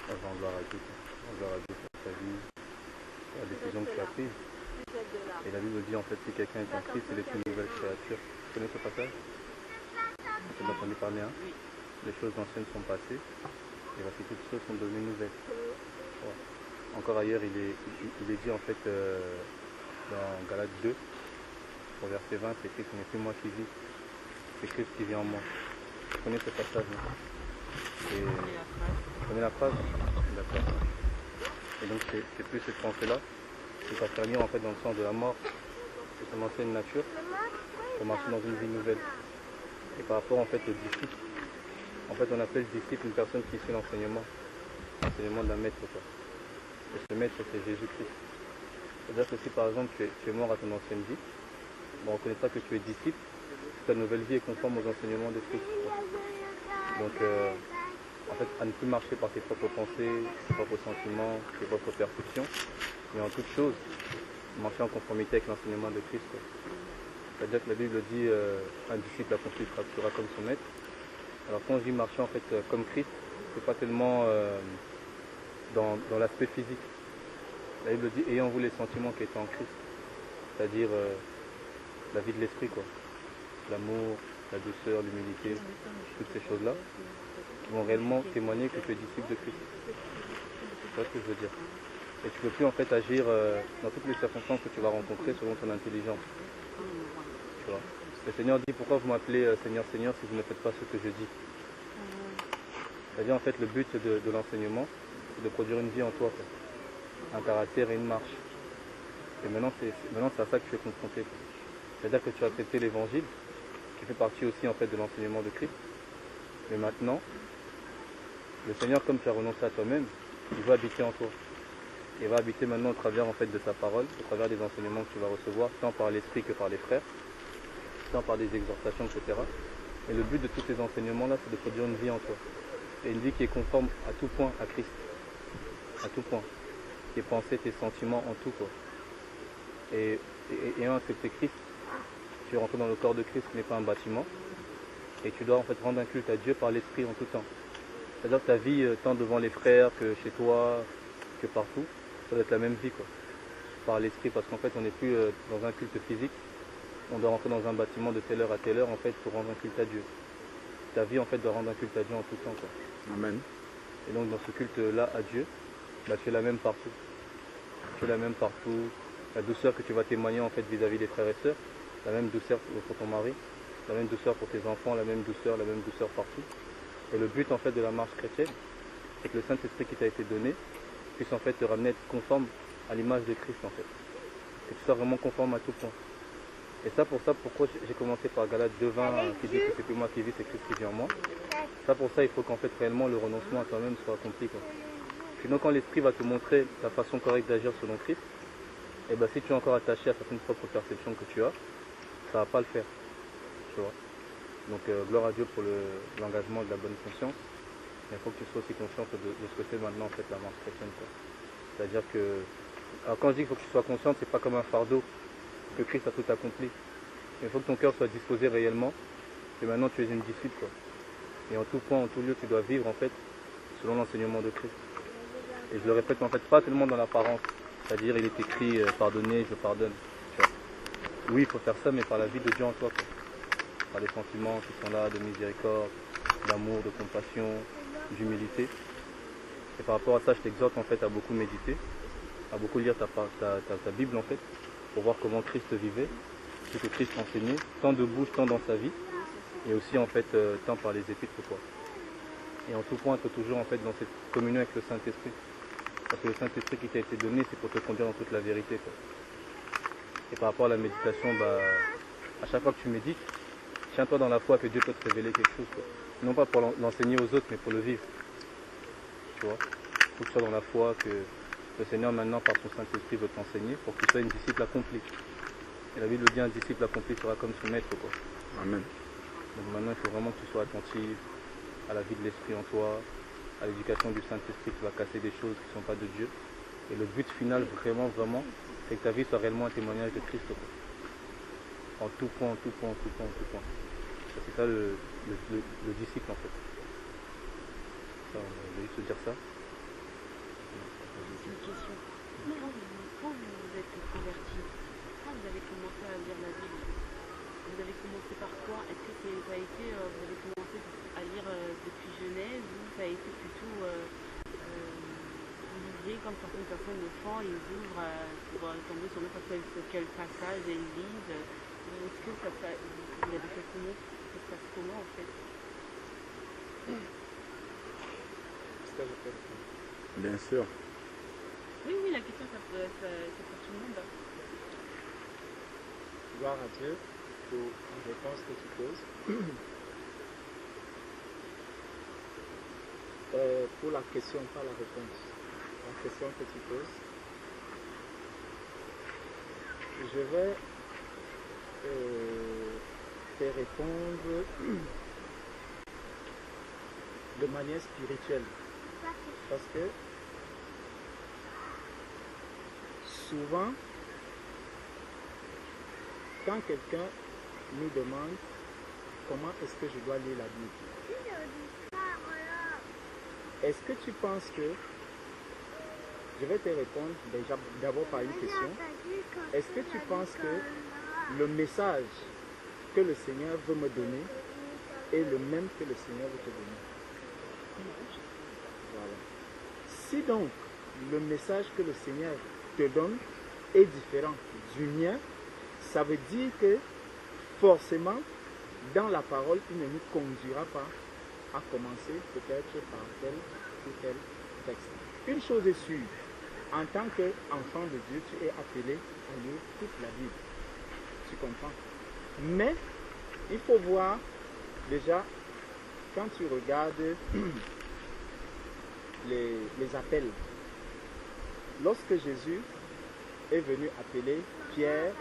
Avant gloire à Dieu. En gloire à Dieu pour ta vie, pour la décision que tu as prise. Et la Bible dit en fait si quelqu'un est en Christ, il est une nouvelle créature. Tu connais ce passage? Tu l'as entendu parler, hein? Les choses anciennes sont passées, et voici toutes choses sont devenues nouvelles. Ouais. Encore ailleurs, il est dit en fait dans Galates 2, au verset 20, c'est écrit ce n'est plus moi qui vis, c'est Christ qui vit en moi. Tu connais ce passage, non? Tu connais la phrase? D'accord. Et donc c'est plus cette pensée-là qui va faire lire en fait dans le sens de la mort, de son ancienne nature, pour marcher dans une vie nouvelle. Et par rapport en fait au disciple, en fait on appelle disciple une personne qui suit l'enseignement d'un maître, quoi. Et ce maître c'est Jésus-Christ. C'est-à-dire que si par exemple tu es mort à ton ancienne vie, bon, on reconnaîtra que tu es disciple, ta nouvelle vie est conforme aux enseignements de Christ, quoi. Donc en fait à ne plus marcher par tes propres pensées, tes propres sentiments, tes propres perceptions, mais en toute chose, marcher en conformité avec l'enseignement de Christ, quoi. C'est-à-dire que la Bible dit un disciple accompli sera comme son maître. Alors quand je dis marcher en fait comme Christ, c'est pas tellement dans l'aspect physique. La Bible dit ayant-vous les sentiments qui étaient en Christ, c'est-à-dire la vie de l'esprit, quoi. L'amour, la douceur, l'humilité, toutes ces choses-là vont réellement témoigner que tu es disciple de Christ. Tu vois ce que je veux dire? Et tu ne peux plus en fait agir dans toutes les circonstances que tu vas rencontrer selon ton intelligence. Tu vois? Le Seigneur dit pourquoi vous m'appelez Seigneur, Seigneur si vous ne faites pas ce que je dis. C'est-à-dire en fait le but de l'enseignement, c'est de produire une vie en toi, quoi. Un caractère et une marche. Et maintenant c'est à ça que tu es confronté, quoi. C'est-à-dire que tu as accepté l'évangile, qui fait partie aussi en fait de l'enseignement de Christ. Mais maintenant, le Seigneur, comme tu as renoncé à toi-même, il va habiter en toi. Il va habiter maintenant au travers en fait de sa parole, au travers des enseignements que tu vas recevoir, tant par l'esprit que par les frères, tant par des exhortations, etc. Et le but de tous ces enseignements-là, c'est de produire une vie en toi. Et une vie qui est conforme à tout point à Christ. À tout point. Tes pensées, tes sentiments, en tout, quoi. Et ayant accepté Christ, tu rentres dans le corps de Christ qui n'est pas un bâtiment. Et tu dois en fait rendre un culte à Dieu par l'esprit en tout temps. C'est-à-dire que ta vie, tant devant les frères que chez toi, que partout, ça doit être la même vie, quoi. Par l'esprit, parce qu'en fait on n'est plus dans un culte physique. On doit rentrer dans un bâtiment de telle heure à telle heure en fait pour rendre un culte à Dieu. Ta vie en fait doit rendre un culte à Dieu en tout temps, quoi. Amen. Et donc dans ce culte-là à Dieu, bah, tu es la même partout. Tu es la même partout. La douceur que tu vas témoigner en fait vis-à-vis des frères et sœurs, la même douceur pour ton mari, la même douceur pour tes enfants, la même douceur partout. Et le but en fait de la marche chrétienne, c'est que le Saint-Esprit qui t'a été donné puisse en fait te ramener à être conforme à l'image de Christ en fait. Que tu sois vraiment conforme à tout point. Et ça, pourquoi j'ai commencé par Galates 2:20 qui dit que c'est plus moi qui vis, c'est Christ qui vit en moi. Ça, pour ça, il faut qu'en fait réellement le renoncement à toi-même soit accompli, quoi. Sinon, quand l'Esprit va te montrer ta façon correcte d'agir selon Christ, et ben si tu es encore attaché à certaines propres perceptions que tu as, ça va pas le faire. Tu vois. Donc gloire à Dieu pour l'engagement de la bonne conscience. Mais il faut que tu sois aussi conscient de ce que c'est maintenant en fait la marche chrétienne, quoi. C'est-à-dire que, alors quand je dis qu'il faut que tu sois conscient, c'est pas comme un fardeau que Christ a tout accompli. Il faut que ton cœur soit disposé réellement, que maintenant tu es une disciple, quoi. Et en tout point, en tout lieu, tu dois vivre en fait selon l'enseignement de Christ. Et je le répète en fait pas tellement dans l'apparence, c'est-à-dire il est écrit pardonnez, je pardonne. Tu vois. Oui, il faut faire ça, mais par la vie de Dieu en toi, quoi. Par les sentiments qui sont là de miséricorde, d'amour, de compassion, d'humilité. Et par rapport à ça, je t'exhorte en fait à beaucoup méditer, à beaucoup lire ta Bible en fait, pour voir comment Christ vivait, ce que Christ enseignait, tant de bouche, tant dans sa vie, et aussi en fait tant par les épîtres, quoi. Et en tout point, être toujours en fait dans cette communion avec le Saint-Esprit. Parce que le Saint-Esprit qui t'a été donné, c'est pour te conduire dans toute la vérité, quoi. Et par rapport à la méditation, bah, à chaque fois que tu médites, tiens-toi dans la foi que Dieu peut te révéler quelque chose, quoi. Non pas pour l'enseigner aux autres, mais pour le vivre. Tu vois, il faut que tu sois dans la foi que le Seigneur maintenant par son Saint-Esprit veut t'enseigner pour que tu sois une disciple accomplie. Et la Bible dit un disciple accompli sera comme son maître, quoi. Amen. Donc maintenant il faut vraiment que tu sois attentif à la vie de l'Esprit en toi, à l'éducation du Saint-Esprit qui va casser des choses qui ne sont pas de Dieu. Et le but final vraiment, c'est que ta vie soit réellement un témoignage de Christ, quoi. En tout point, en tout point, en tout point, en tout point. C'est ça le disciple en fait. Ça, on va juste dire ça. une question. Quand vous vous êtes converti, quand vous avez commencé à lire la Bible, vous avez commencé par quoi? Est-ce que ça a été, vous avez commencé à lire depuis Genèse ou ça a été plutôt, vous lisiez comme certaines personnes le font, ils ouvrent pour tomber sur n'importe quel passage et ils lisent. Est-ce que vous avez fait comment? Ça se passe comment en fait? Est-ce que je peux répondre? Bien sûr. Oui, la question, c'est pour tout le monde. Gloire à Dieu pour la réponse que tu poses. Pour la question, pas la réponse. La question que tu poses. Je vais te répondre de manière spirituelle. Parce que souvent, quand quelqu'un nous demande comment est-ce que je dois lire la Bible, est-ce que tu penses que, je vais te répondre déjà d'abord par une question, est-ce que tu penses que le message que le Seigneur veut me donner est le même que le Seigneur veut te donner? Voilà. Si donc le message que le Seigneur te donne est différent du mien, ça veut dire que forcément, dans la parole, il ne nous conduira pas à commencer peut-être par tel ou tel texte. Une chose est sûre, en tant qu'enfant de Dieu, tu es appelé à lire toute la Bible. Tu comprends? Mais, il faut voir déjà, quand tu regardes les appels, lorsque Jésus est venu appeler Pierre,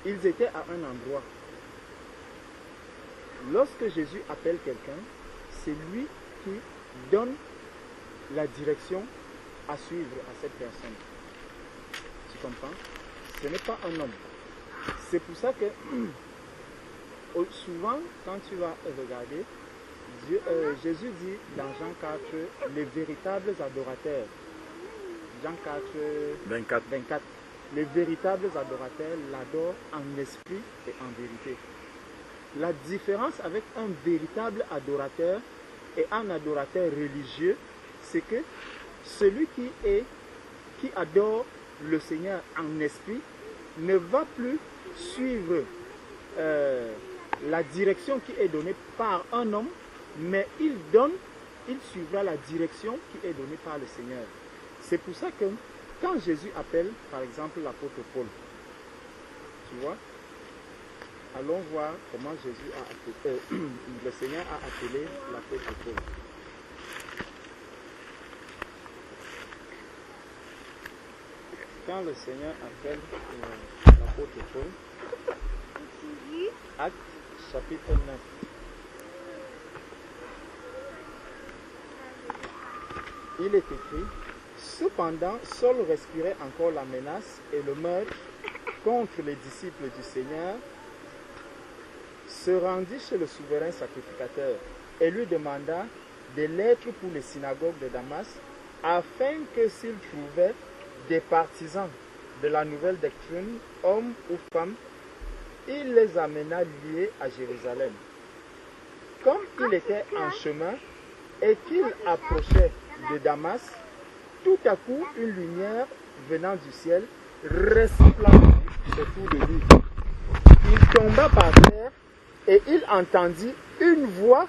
ils étaient à un endroit. Lorsque Jésus appelle quelqu'un, c'est lui qui donne la direction à suivre à cette personne. Tu comprends? Ce n'est pas un homme. C'est pour ça que souvent, quand tu vas regarder, Jésus dit dans Jean 4, les véritables adorateurs. Jean 4, 24. Les véritables adorateurs l'adorent en esprit et en vérité. La différence avec un véritable adorateur et un adorateur religieux, c'est que celui qui adore le Seigneur en esprit ne va plus suivre la direction qui est donnée par un homme, mais il suivra la direction qui est donnée par le Seigneur. C'est pour ça que quand Jésus appelle, par exemple, l'apôtre Paul, tu vois, allons voir comment Jésus a appelé, le Seigneur a appelé l'apôtre Paul. Quand le Seigneur appelle l'apôtre Paul, Actes chapitre 9. Il est écrit, cependant, Saul respirait encore la menace et le meurtre contre les disciples du Seigneur, se rendit chez le souverain sacrificateur et lui demanda des lettres pour les synagogues de Damas, afin que s'il trouvait des partisans de la nouvelle doctrine, hommes ou femmes, il les amena liés à Jérusalem. Comme il était en chemin et qu'il approchait de Damas, tout à coup une lumière venant du ciel resplendit autour de lui. Il tomba par terre et il entendit une voix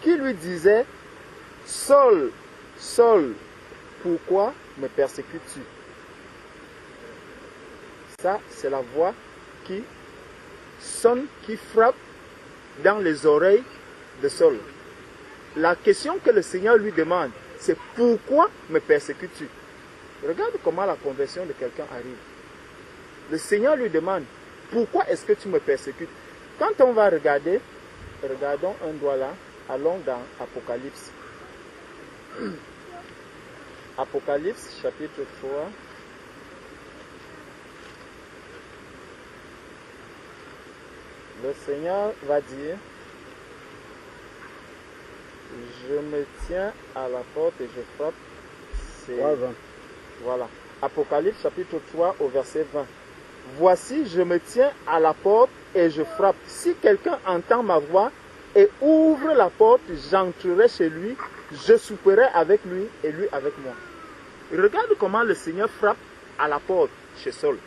qui lui disait, Saul, Saul, pourquoi me persécutes-tu? Ça, c'est la voix qui sonne, qui frappe dans les oreilles de Saul. La question que le Seigneur lui demande, c'est pourquoi me persécutes-tu? Regarde comment la conversion de quelqu'un arrive. Le Seigneur lui demande, pourquoi est-ce que tu me persécutes? Quand on va regarder, regardons un doigt là, allons dans Apocalypse. Apocalypse chapitre 3. Le Seigneur va dire, Je me tiens à la porte et je frappe. C'est 3:20. Voilà. Apocalypse chapitre 3 au verset 20. Voici, je me tiens à la porte et je frappe. Si quelqu'un entend ma voix et ouvre la porte, j'entrerai chez lui, je souperai avec lui et lui avec moi. Regarde comment le Seigneur frappe à la porte chez Saul.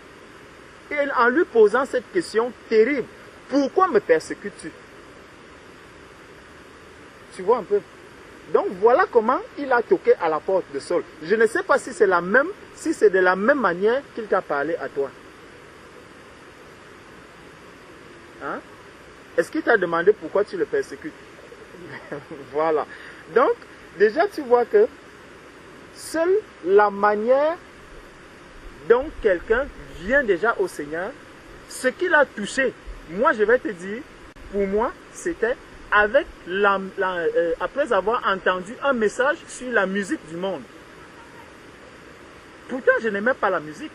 Et en lui posant cette question terrible, pourquoi me persécutes-tu? Tu vois un peu? Donc voilà comment il a toqué à la porte de Saul. Je ne sais pas si c'est de la même manière qu'il t'a parlé à toi. Hein? Est-ce qu'il t'a demandé pourquoi tu le persécutes? Voilà. Donc, déjà tu vois que seule la manière dont quelqu'un vient déjà au Seigneur, ce qu'il a touché, moi je vais te dire, pour moi, c'était avec après avoir entendu un message sur la musique du monde. Pourtant, je n'aimais pas la musique.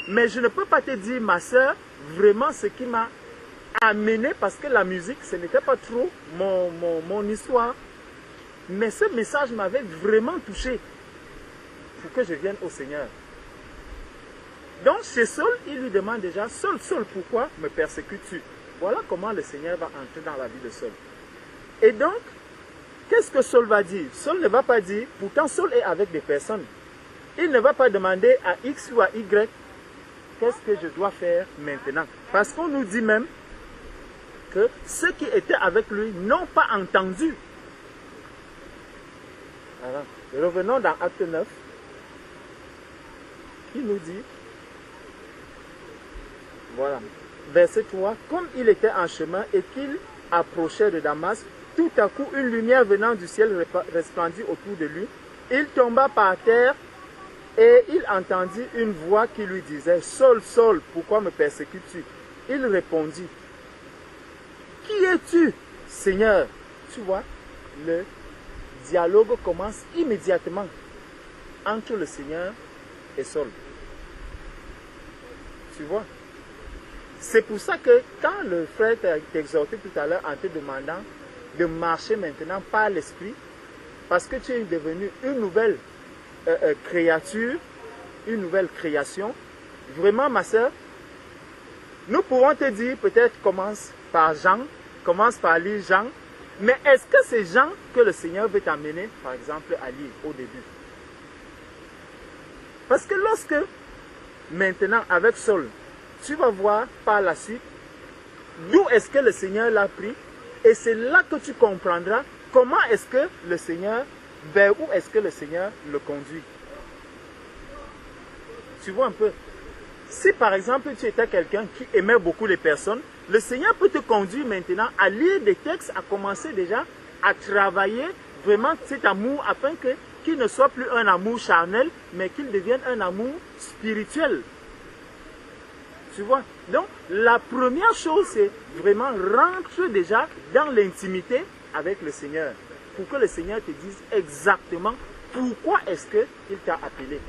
Mais je ne peux pas te dire, ma soeur, vraiment ce qui m'a amené, parce que la musique, ce n'était pas trop mon histoire. Mais ce message m'avait vraiment touché pour que je vienne au Seigneur. Donc, chez Saul, il lui demande déjà, Saul, pourquoi me persécutes-tu? Voilà comment le Seigneur va entrer dans la vie de Saul. Et donc, qu'est-ce que Saul va dire? Saul ne va pas dire, pourtant Saul est avec des personnes. Il ne va pas demander à X ou à Y, qu'est-ce que je dois faire maintenant? Parce qu'on nous dit même que ceux qui étaient avec lui n'ont pas entendu. Alors, revenons dans Acte 9, qui nous dit, voilà, verset 3, comme il était en chemin et qu'il approchait de Damas, tout à coup une lumière venant du ciel resplendit autour de lui. Il tomba par terre et il entendit une voix qui lui disait, Saul, Saul, pourquoi me persécutes-tu? Il répondit, qui es-tu, Seigneur? Tu vois, le dialogue commence immédiatement entre le Seigneur et Saul. Tu vois? C'est pour ça que quand le frère t'a exhorté tout à l'heure en te demandant de marcher maintenant par l'esprit, parce que tu es devenu une nouvelle créature, une nouvelle création, vraiment ma soeur, nous pouvons te dire peut-être commence par Jean, commence par lire Jean, mais est-ce que c'est Jean que le Seigneur veut t'amener, par exemple, à lire au début? Parce que lorsque, maintenant, avec Saul, tu vas voir par la suite d'où est-ce que le Seigneur l'a pris, et c'est là que tu comprendras comment est-ce que le Seigneur, vers où est-ce que le Seigneur le conduit. Tu vois un peu? Si par exemple tu étais quelqu'un qui aimait beaucoup les personnes, le Seigneur peut te conduire maintenant à lire des textes, à commencer déjà à travailler vraiment cet amour afin qu'il ne soit plus un amour charnel, mais qu'il devienne un amour spirituel. Tu vois? Donc, la première chose, c'est vraiment rentrer déjà dans l'intimité avec le Seigneur. Pour que le Seigneur te dise exactement pourquoi est-ce qu'il t'a appelé.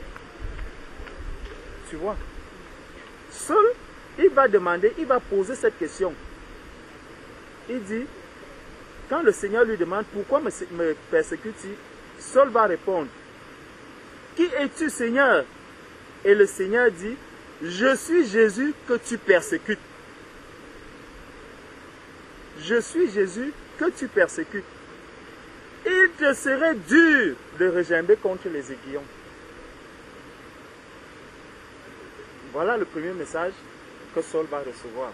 Tu vois? Seul, il va demander, il va poser cette question. Il dit, quand le Seigneur lui demande pourquoi me persécutes-tu, Saul va répondre, qui es-tu, Seigneur? Et le Seigneur dit, je suis Jésus que tu persécutes. Je suis Jésus que tu persécutes. Il te serait dur de regimber contre les aiguillons. Voilà le premier message que Saul va recevoir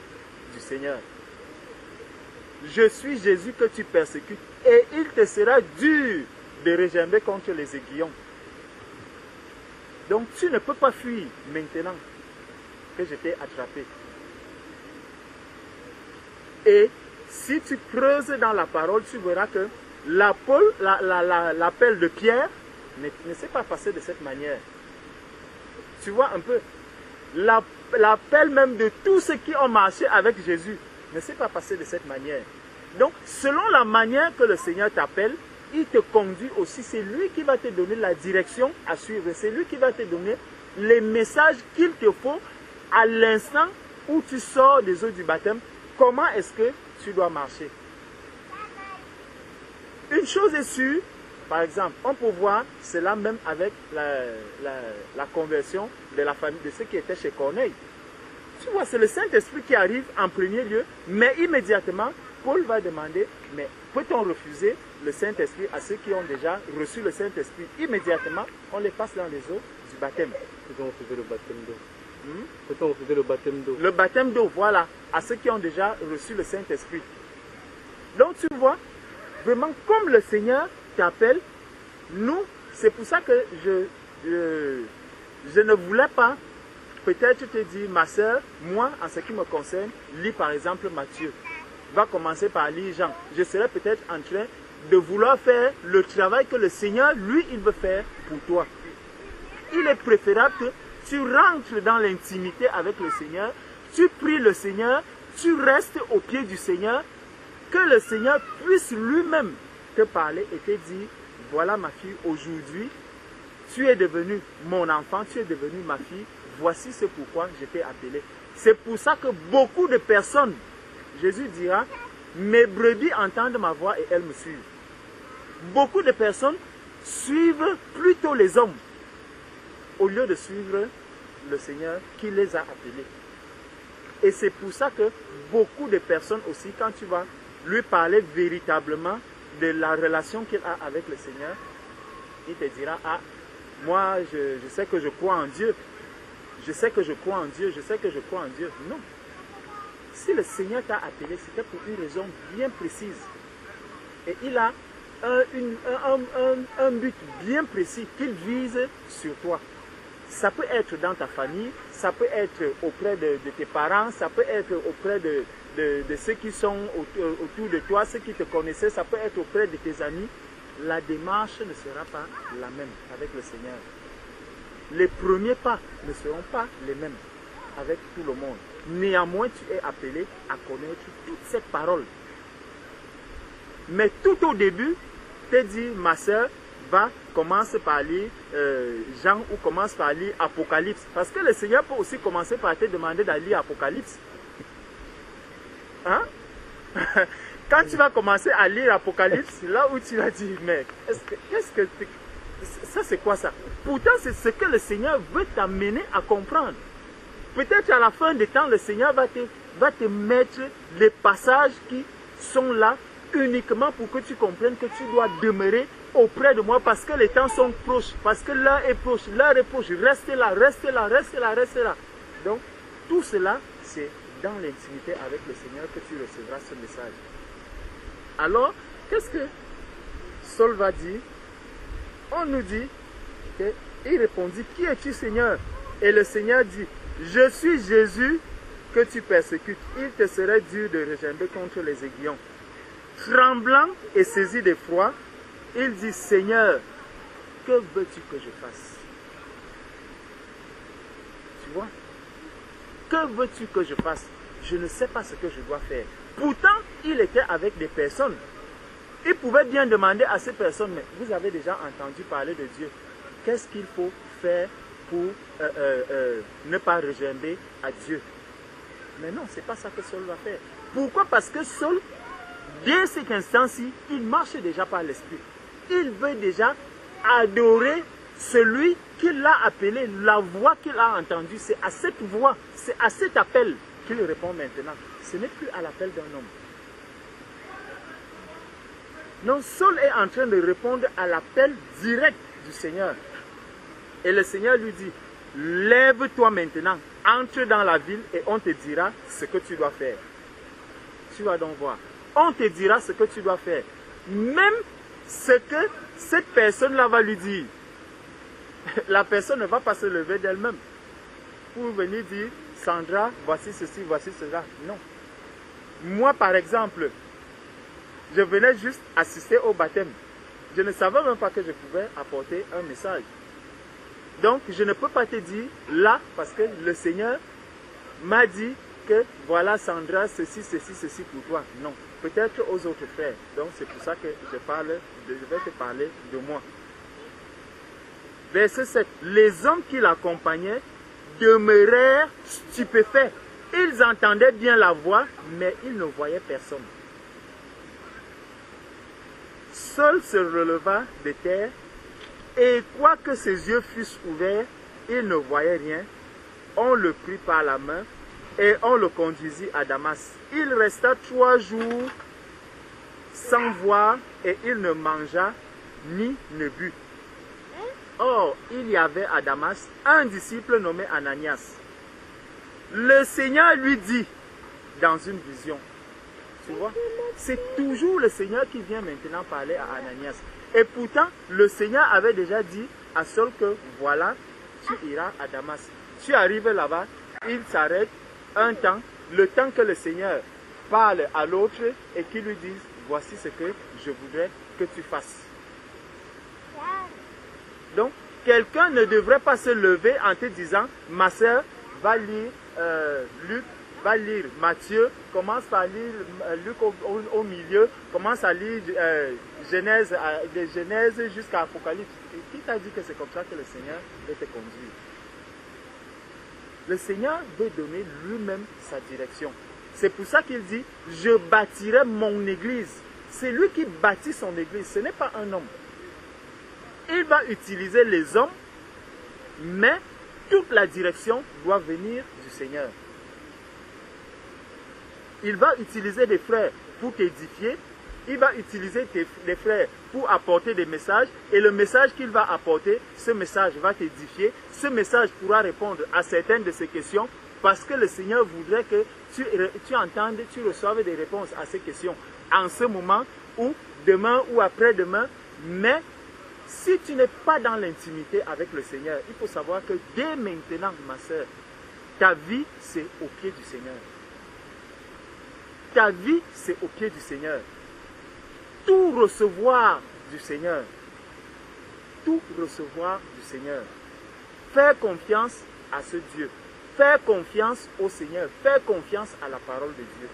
du Seigneur. Je suis Jésus que tu persécutes et il te sera dur de regimber contre les aiguillons. Donc tu ne peux pas fuir maintenant que je t'ai attrapé. Et si tu creuses dans la parole, tu verras que l'appel de Pierre ne s'est pas passé de cette manière. Tu vois un peu, l'appel même de tous ceux qui ont marché avec Jésus ne s'est pas passé de cette manière. Donc, selon la manière que le Seigneur t'appelle, il te conduit aussi. C'est lui qui va te donner la direction à suivre. C'est lui qui va te donner les messages qu'il te faut à l'instant où tu sors des eaux du baptême. Comment est-ce que tu dois marcher? Une chose est sûre, par exemple, on peut voir cela même avec la conversion de la famille, de ceux qui étaient chez Corneille. Tu vois, c'est le Saint-Esprit qui arrive en premier lieu, mais immédiatement, Paul va demander, mais peut-on refuser le Saint-Esprit à ceux qui ont déjà reçu le Saint-Esprit? Immédiatement, on les passe dans les eaux du baptême. Peut-on refuser le baptême d'eau? Peut-on refuser le baptême d'eau? Le baptême d'eau, voilà, à ceux qui ont déjà reçu le Saint-Esprit. Donc tu vois, vraiment comme le Seigneur t'appelle, nous, c'est pour ça que je ne voulais pas peut-être te dire, ma soeur, moi, en ce qui me concerne, lis par exemple Matthieu. Va commencer par lire Jean. Je serai peut-être en train de vouloir faire le travail que le Seigneur, lui, il veut faire pour toi. Il est préférable que tu rentres dans l'intimité avec le Seigneur, tu pries le Seigneur, tu restes au pied du Seigneur, que le Seigneur puisse lui-même te parler et te dire, voilà ma fille, aujourd'hui, tu es devenue mon enfant, tu es devenue ma fille, voici ce pourquoi je t'ai appelé. C'est pour ça que beaucoup de personnes, Jésus dira, mes brebis entendent ma voix et elles me suivent. Beaucoup de personnes suivent plutôt les hommes au lieu de suivre le Seigneur qui les a appelés. Et c'est pour ça que beaucoup de personnes aussi, quand tu vas lui parler véritablement de la relation qu'il a avec le Seigneur, il te dira, ah, moi je sais que je crois en Dieu, je sais que je crois en Dieu, je sais que je crois en Dieu. Non. Si le Seigneur t'a appelé, c'était pour une raison bien précise. Et il a un but bien précis qu'il vise sur toi. Ça peut être dans ta famille, ça peut être auprès de tes parents, ça peut être auprès de ceux qui sont autour de toi, ceux qui te connaissaient, ça peut être auprès de tes amis. La démarche ne sera pas la même avec le Seigneur. Les premiers pas ne seront pas les mêmes avec tout le monde. Néanmoins, tu es appelé à connaître toute cette parole. Mais tout au début, te dit, ma soeur, commence par lire Jean ou commence par lire Apocalypse. Parce que le Seigneur peut aussi commencer par te demander d'aller lire Apocalypse. Hein? Quand tu vas commencer à lire Apocalypse, là où tu vas dire, mais ça c'est quoi ça? Pourtant, c'est ce que le Seigneur veut t'amener à comprendre. Peut-être à la fin des temps, le Seigneur va te mettre les passages qui sont là uniquement pour que tu comprennes que tu dois demeurer auprès de moi parce que les temps sont proches, parce que l'heure est proche, restez là, restez là, restez là, restez là. Donc, tout cela, c'est dans l'intimité avec le Seigneur que tu recevras ce message. Alors, qu'est-ce que Saul va dire? On nous dit qu'il répondit, qui es-tu Seigneur? Et le Seigneur dit, je suis Jésus que tu persécutes. Il te serait dur de regimber contre les aiguillons. Tremblant et saisi d'effroi, il dit, Seigneur, que veux-tu que je fasse? Tu vois? Que veux-tu que je fasse? Je ne sais pas ce que je dois faire. Pourtant, il était avec des personnes. Il pouvait bien demander à ces personnes, mais vous avez déjà entendu parler de Dieu. Qu'est-ce qu'il faut faire pour ne pas regimber à Dieu? Mais non, ce n'est pas ça que Saul va faire. Pourquoi? Parce que Saul, dès cet instant-ci, il marche déjà par l'Esprit. Il veut déjà adorer celui qui l'a appelé, la voix qu'il a entendue. C'est à cette voix, c'est à cet appel qu'il répond maintenant. Ce n'est plus à l'appel d'un homme. Non, Saul est en train de répondre à l'appel direct du Seigneur. Et le Seigneur lui dit, lève-toi maintenant, entre dans la ville et on te dira ce que tu dois faire. Tu vas donc voir. On te dira ce que tu dois faire. Même ce que cette personne-là va lui dire. La personne ne va pas se lever d'elle-même pour venir dire, Sandra, voici ceci, voici cela. Non. Moi, par exemple, je venais juste assister au baptême. Je ne savais même pas que je pouvais apporter un message. Donc, je ne peux pas te dire là, parce que le Seigneur m'a dit que voilà Sandra, ceci, ceci, ceci pour toi. Non, peut-être aux autres frères. Donc, c'est pour ça que je vais te parler de moi. Verset 7. Les hommes qui l'accompagnaient demeurèrent stupéfaits. Ils entendaient bien la voix, mais ils ne voyaient personne. Saul se releva de terre, et quoique ses yeux fussent ouverts, il ne voyait rien. On le prit par la main et on le conduisit à Damas. Il resta 3 jours sans voir et il ne mangea ni ne but. Or, il y avait à Damas un disciple nommé Ananias. Le Seigneur lui dit dans une vision, tu vois, c'est toujours le Seigneur qui vient maintenant parler à Ananias. Et pourtant, le Seigneur avait déjà dit à Saul que voilà, tu iras à Damas. Tu arrives là-bas, il s'arrête un temps, le temps que le Seigneur parle à l'autre et qu'il lui dise, voici ce que je voudrais que tu fasses. Donc, quelqu'un ne devrait pas se lever en te disant, ma soeur, va lire Luc, va lire Matthieu, commence par lire Luc au milieu, commence à lire Genèse, de Genèse jusqu'à Apocalypse. Et qui t'a dit que c'est comme ça que le Seigneur veut te conduire? Le Seigneur veut donner lui-même sa direction. C'est pour ça qu'il dit, je bâtirai mon église. C'est lui qui bâtit son église, ce n'est pas un homme. Il va utiliser les hommes, mais toute la direction doit venir du Seigneur. Il va utiliser des frères pour t'édifier, il va utiliser des frères pour apporter des messages, et le message qu'il va apporter, ce message va t'édifier, ce message pourra répondre à certaines de ces questions, parce que le Seigneur voudrait que tu entendes, tu reçoives des réponses à ces questions en ce moment, ou demain, ou après-demain, mais si tu n'es pas dans l'intimité avec le Seigneur, il faut savoir que dès maintenant, ma soeur, ta vie, c'est au pied du Seigneur. Ta vie, c'est au pied du Seigneur. Tout recevoir du Seigneur. Tout recevoir du Seigneur. Faire confiance à ce Dieu. Faire confiance au Seigneur. Faire confiance à la parole de Dieu.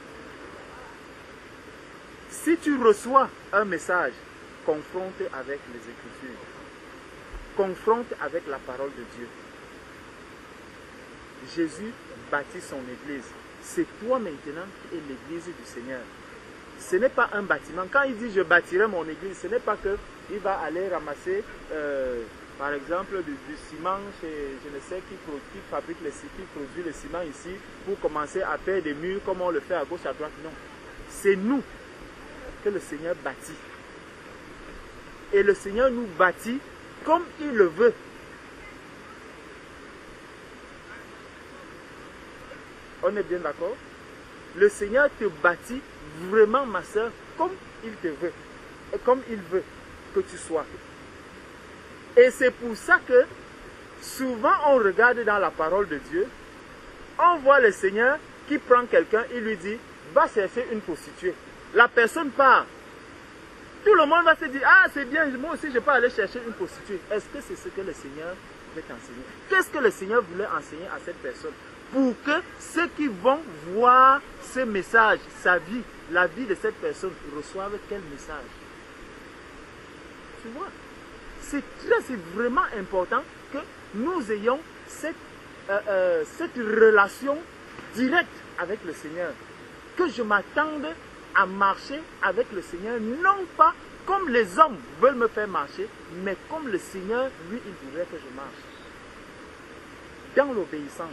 Si tu reçois un message, confronte avec les Écritures. Confronte avec la parole de Dieu. Jésus bâtit son église. C'est toi maintenant qui es l'église du Seigneur. Ce n'est pas un bâtiment. Quand il dit je bâtirai mon église, ce n'est pas qu'il va aller ramasser, par exemple, du ciment chez je ne sais qui fabrique qui produit le ciment ici pour commencer à faire des murs comme on le fait à gauche, à droite. Non. C'est nous que le Seigneur bâtit. Et le Seigneur nous bâtit comme il le veut. On est bien d'accord? Le Seigneur te bâtit vraiment, ma soeur, comme il te veut. Et comme il veut que tu sois. Et c'est pour ça que souvent on regarde dans la parole de Dieu, on voit le Seigneur qui prend quelqu'un, il lui dit, va chercher une prostituée. La personne part. Tout le monde va se dire, ah c'est bien, moi aussi je peux aller chercher une prostituée. Est-ce que c'est ce que le Seigneur veut t'enseigner? Qu'est-ce que le Seigneur voulait enseigner à cette personne? Pour que ceux qui vont voir ce message, sa vie, la vie de cette personne, reçoivent quel message? Tu vois? C'est vraiment important que nous ayons cette relation directe avec le Seigneur. Que je m'attende à marcher avec le Seigneur, non pas comme les hommes veulent me faire marcher, mais comme le Seigneur, lui, il voudrait que je marche. Dans l'obéissance.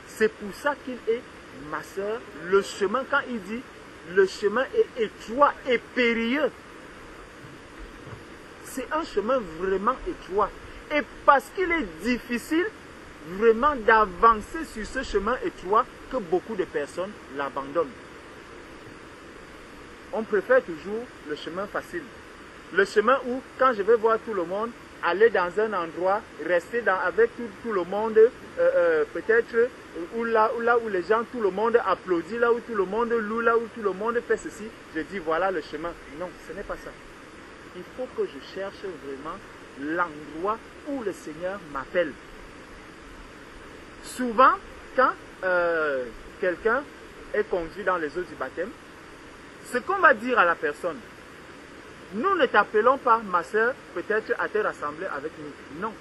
C'est pour ça qu'il est, ma soeur, le chemin, quand il dit, le chemin est étroit et périlleux. C'est un chemin vraiment étroit. Et parce qu'il est difficile vraiment d'avancer sur ce chemin étroit, que beaucoup de personnes l'abandonnent. On préfère toujours le chemin facile. Le chemin où, quand je vais voir tout le monde, aller dans un endroit, rester avec tout le monde, peut-être là où les gens, tout le monde applaudit, là où tout le monde loue, là où tout le monde fait ceci, je dis voilà le chemin. Non, ce n'est pas ça. Il faut que je cherche vraiment l'endroit où le Seigneur m'appelle. Souvent, quand quelqu'un est conduit dans les eaux du baptême, ce qu'on va dire à la personne, nous ne t'appelons pas, ma soeur, peut-être à te rassembler avec nous. Non.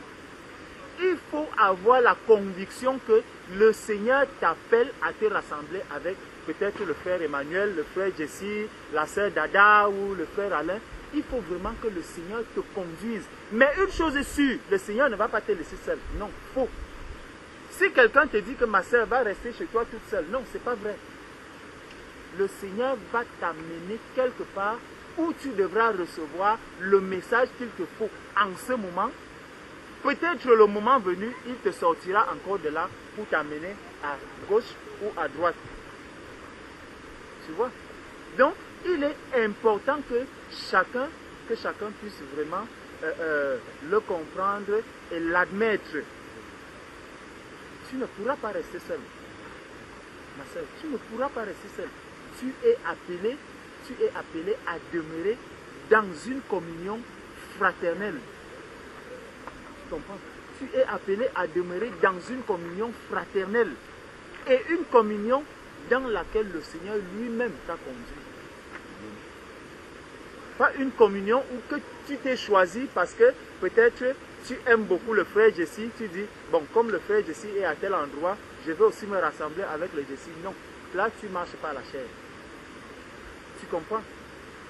il faut avoir la conviction que le Seigneur t'appelle à te rassembler avec peut-être le frère Emmanuel, le frère Jessie, la sœur Dada ou le frère Alain. Il faut vraiment que le Seigneur te conduise. Mais une chose est sûre, le Seigneur ne va pas te laisser seul. Non, faux. Si quelqu'un te dit que ma sœur va rester chez toi toute seule, non, ce n'est pas vrai. Le Seigneur va t'amener quelque part où tu devras recevoir le message qu'il te faut en ce moment. Peut-être le moment venu, il te sortira encore de là pour t'amener à gauche ou à droite. Tu vois? Donc, il est important que chacun puisse vraiment le comprendre et l'admettre. Tu ne pourras pas rester seul. Ma soeur, tu ne pourras pas rester seul. Tu es appelé à demeurer dans une communion fraternelle. Tu comprends? Tu es appelé à demeurer dans une communion fraternelle. Et une communion dans laquelle le Seigneur lui-même t'a conduit. Pas une communion où que tu t'es choisi parce que peut-être tu aimes beaucoup le frère Jessie, tu dis, bon, comme le frère Jessie est à tel endroit, je vais aussi me rassembler avec le Jessie. Non, là tu ne marches pas à la chair. Tu comprends?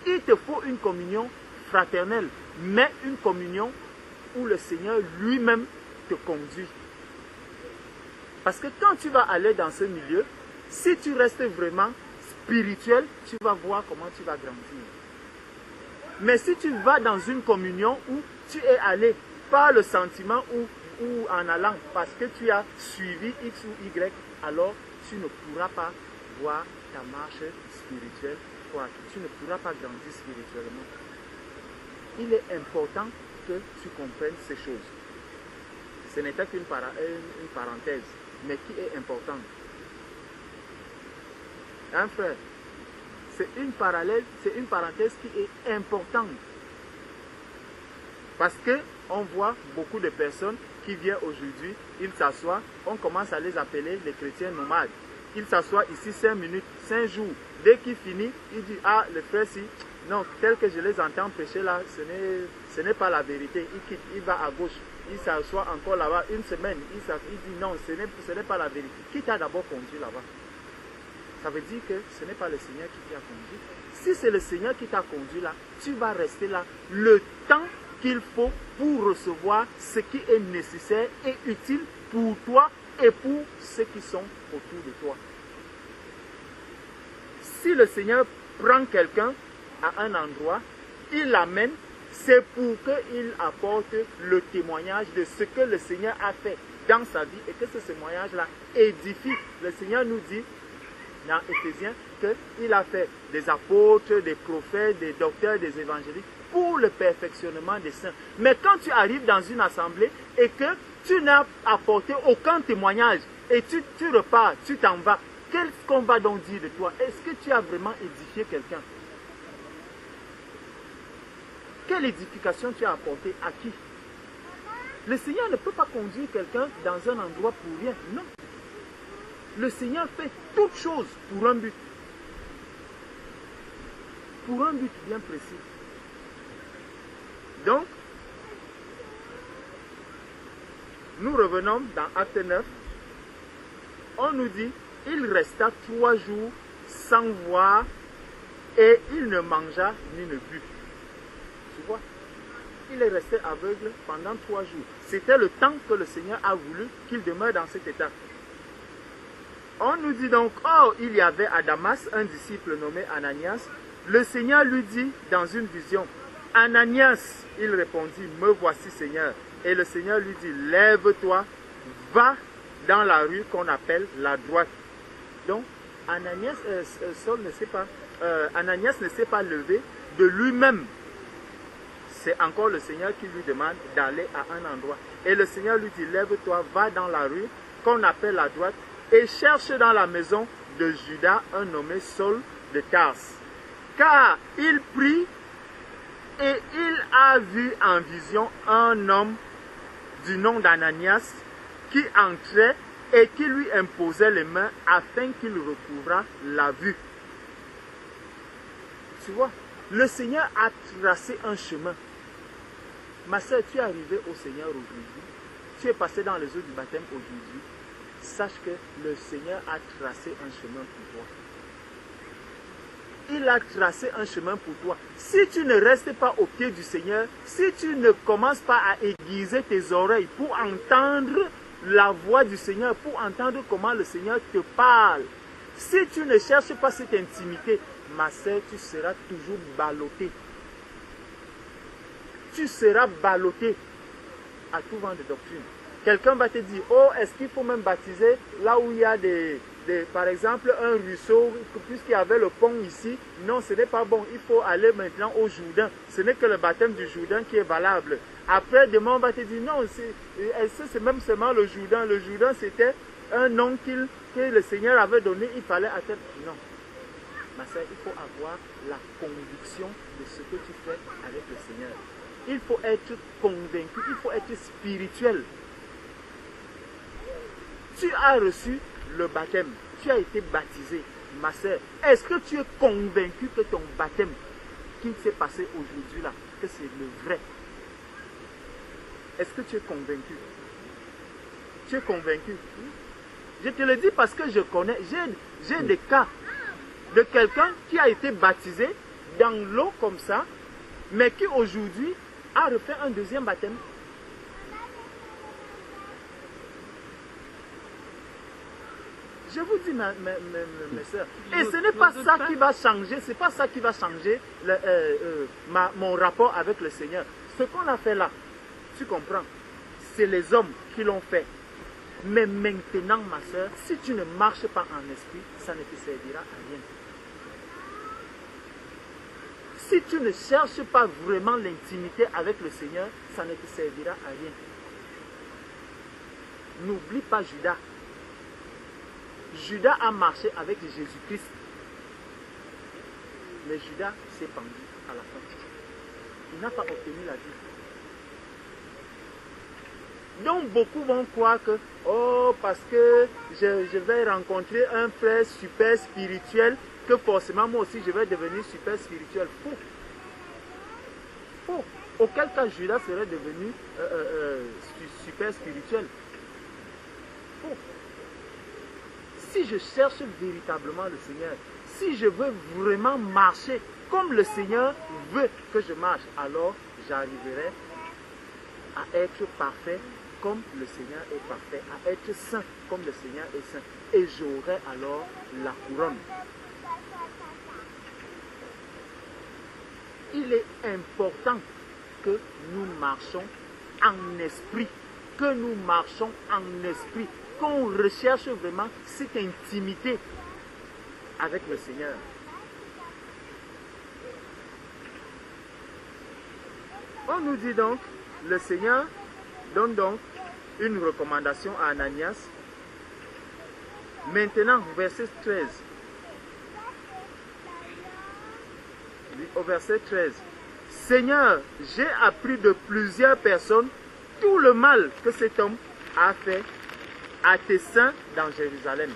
Il te faut une communion fraternelle, mais une communion où le Seigneur lui-même te conduit. Parce que quand tu vas aller dans ce milieu, si tu restes vraiment spirituel, tu vas voir comment tu vas grandir. Mais si tu vas dans une communion où tu es allé par le sentiment ou en allant parce que tu as suivi X ou Y, alors tu ne pourras pas voir ta marche spirituelle croître. Tu ne pourras pas grandir spirituellement. Il est important que tu comprennes ces choses. Ce n'était qu'une parenthèse, mais qui est importante. Hein, frère? C'est une parenthèse qui est importante. Parce que on voit beaucoup de personnes qui viennent aujourd'hui, ils s'assoient, on commence à les appeler les chrétiens nomades. Ils s'assoient ici 5 minutes, 5 jours. Dès qu'il finit, il dit, ah, le frère, si, non, tel que je les entends prêcher là, ce n'est pas la vérité. Il quitte, il va à gauche, il s'assoit encore là-bas une semaine, il dit, non, ce n'est pas la vérité. Qui t'a d'abord conduit là-bas? Ça veut dire que ce n'est pas le Seigneur qui t'a conduit. Si c'est le Seigneur qui t'a conduit là, tu vas rester là le temps qu'il faut pour recevoir ce qui est nécessaire et utile pour toi et pour ceux qui sont autour de toi. Si le Seigneur prend quelqu'un à un endroit, il l'amène, c'est pour qu'il apporte le témoignage de ce que le Seigneur a fait dans sa vie et que ce témoignage-là édifie. Le Seigneur nous dit dans Éphésiens qu'il a fait des apôtres, des prophètes, des docteurs, des évangélistes pour le perfectionnement des saints. Mais quand tu arrives dans une assemblée et que tu n'as apporté aucun témoignage et tu repars, tu t'en vas, qu'est-ce qu'on va donc dire de toi? Est-ce que tu as vraiment édifié quelqu'un? Quelle édification tu as apporté à qui? Le Seigneur ne peut pas conduire quelqu'un dans un endroit pour rien, non. Le Seigneur fait toutes choses pour un but. Pour un but bien précis. Donc, nous revenons dans Acte 9. On nous dit, il resta 3 jours sans voir et il ne mangea ni ne but. Tu vois? Il est resté aveugle pendant 3 jours. C'était le temps que le Seigneur a voulu qu'il demeure dans cet état. On nous dit donc, oh, il y avait à Damas un disciple nommé Ananias. Le Seigneur lui dit dans une vision, Ananias, il répondit, me voici Seigneur. Et le Seigneur lui dit, lève-toi, va dans la rue qu'on appelle la droite. Donc, Ananias ne s'est pas levé de lui-même. C'est encore le Seigneur qui lui demande d'aller à un endroit. Et le Seigneur lui dit, lève-toi, va dans la rue qu'on appelle la droite et cherche dans la maison de Judas un nommé Saul de Tarse. Car il prie et il a vu en vision un homme du nom d'Ananias qui entrait et qui lui imposait les mains afin qu'il recouvrât la vue. Tu vois, le Seigneur a tracé un chemin. Ma soeur, tu es arrivée au Seigneur aujourd'hui. tu es passé dans les eaux du baptême aujourd'hui, sache que le Seigneur a tracé un chemin pour toi. Il a tracé un chemin pour toi. Si tu ne restes pas au pied du Seigneur, si tu ne commences pas à aiguiser tes oreilles pour entendre la voix du Seigneur, pour entendre comment le Seigneur te parle, si tu ne cherches pas cette intimité, ma sœur, tu seras toujours ballotté. Tu seras ballotté à tout vent de doctrine. Quelqu'un va te dire, oh, est-ce qu'il faut même baptiser là où il y a par exemple, un ruisseau, puisqu'il y avait le pont ici? Non, ce n'est pas bon. Il faut aller maintenant au Jourdain. Ce n'est que le baptême du Jourdain qui est valable. Après, demain, on va te dire, non, c'est même seulement le Jourdain. Le Jourdain, c'était un nom que le Seigneur avait donné. Il fallait attendre. Non. Ma sœur, il faut avoir la conviction de ce que tu fais avec le Seigneur. Il faut être convaincu, il faut être spirituel. Tu as reçu le baptême, tu as été baptisé, ma sœur. Est-ce que tu es convaincu que ton baptême qui s'est passé aujourd'hui là, que c'est le vrai? Est-ce que tu es convaincu? Tu es convaincu? Je te le dis parce que je connais, j'ai des cas de quelqu'un qui a été baptisé dans l'eau comme ça, mais qui aujourd'hui a refait un deuxième baptême. Je vous dis, mes soeurs, et ce n'est pas ça qui va changer, c'est pas ça qui va changer mon rapport avec le Seigneur. Ce qu'on a fait là, tu comprends, c'est les hommes qui l'ont fait. Mais maintenant, ma soeur, si tu ne marches pas en esprit, ça ne te servira à rien. Si tu ne cherches pas vraiment l'intimité avec le Seigneur, ça ne te servira à rien. N'oublie pas Judas. Judas a marché avec Jésus-Christ. Mais Judas s'est pendu à la fin. Il n'a pas obtenu la vie. Donc beaucoup vont croire que, oh, parce que je vais rencontrer un frère super spirituel, que forcément moi aussi je vais devenir super spirituel. Faux. Faux. Auquel cas Judas serait devenu super spirituel. Faux. Si je cherche véritablement le Seigneur, si je veux vraiment marcher comme le Seigneur veut que je marche, alors j'arriverai à être parfait comme le Seigneur est parfait, à être saint comme le Seigneur est saint. Et j'aurai alors la couronne. Il est important que nous marchons en esprit, que nous marchons en esprit, qu'on recherche vraiment cette intimité avec le Seigneur. On nous dit donc, le Seigneur donne donc une recommandation à Ananias. Maintenant, verset 13. Au verset 13. Seigneur, j'ai appris de plusieurs personnes tout le mal que cet homme a fait à tes saints dans Jérusalem.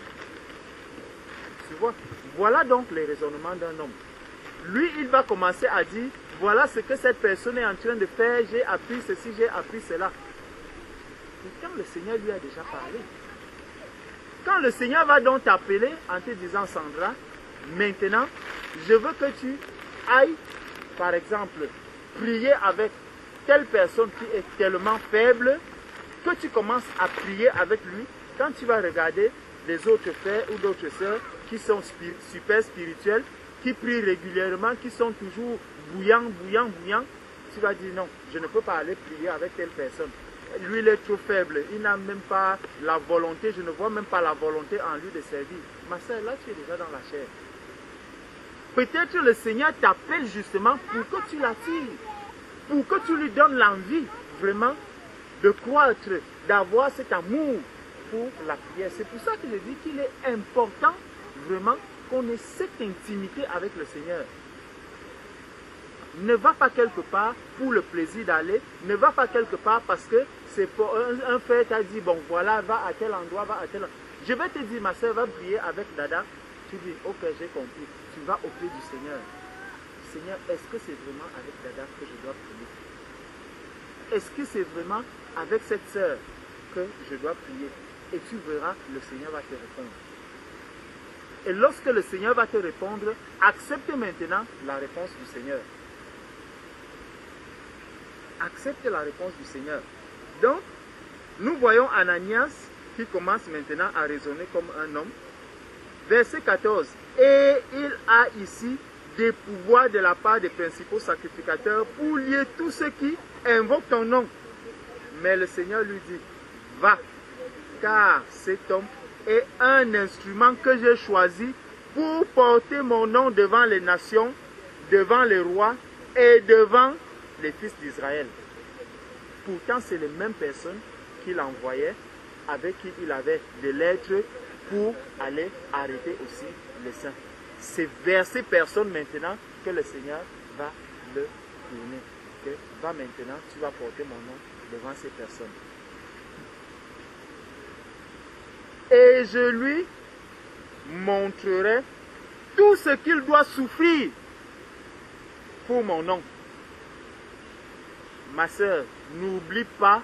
Tu vois, voilà donc les raisonnements d'un homme. Lui, il va commencer à dire, voilà ce que cette personne est en train de faire, j'ai appris ceci, j'ai appris cela. Et quand le Seigneur lui a déjà parlé, quand le Seigneur va donc t'appeler en te disant, Sandra, maintenant, je veux que tu ailles, par exemple, prier avec telle personne qui est tellement faible, que tu commences à prier avec lui, quand tu vas regarder les autres frères ou d'autres sœurs qui sont super spirituels, qui prient régulièrement, qui sont toujours bouillants, tu vas dire non, je ne peux pas aller prier avec telle personne. Lui, il est trop faible, il n'a même pas la volonté, je ne vois même pas la volonté en lui de servir. Ma sœur, là, tu es déjà dans la chair. Peut-être le Seigneur t'appelle justement pour que tu l'attires, pour que tu lui donnes l'envie vraiment de croître, d'avoir cet amour pour la prière. C'est pour ça que je dis qu'il est important vraiment qu'on ait cette intimité avec le Seigneur. Ne va pas quelque part pour le plaisir d'aller, ne va pas quelque part parce que c'est pour un frère t'a dit, bon voilà, va à tel endroit, va à tel endroit. Je vais te dire, ma soeur, va prier avec Dada. Tu dis, ok, j'ai compris. Tu vas au pied du Seigneur. Seigneur, est-ce que c'est vraiment avec Dada que je dois prier? Est-ce que c'est vraiment avec cette sœur que je dois prier. Et tu verras, le Seigneur va te répondre. Et lorsque le Seigneur va te répondre, accepte maintenant la réponse du Seigneur. Accepte la réponse du Seigneur. Donc, nous voyons Ananias qui commence maintenant à raisonner comme un homme. Verset 14. Et il a ici des pouvoirs de la part des principaux sacrificateurs pour lier tous ceux qui invoquent ton nom. Mais le Seigneur lui dit, va, car cet homme est un instrument que j'ai choisi pour porter mon nom devant les nations, devant les rois et devant les fils d'Israël. Pourtant, c'est les mêmes personnes qu'il envoyait, avec qui il avait des lettres pour aller arrêter aussi les saints. C'est vers ces personnes maintenant que le Seigneur va le tourner. Okay? Va maintenant, tu vas porter mon nom devant ces personnes. Et je lui montrerai tout ce qu'il doit souffrir pour mon nom. Ma sœur, n'oublie pas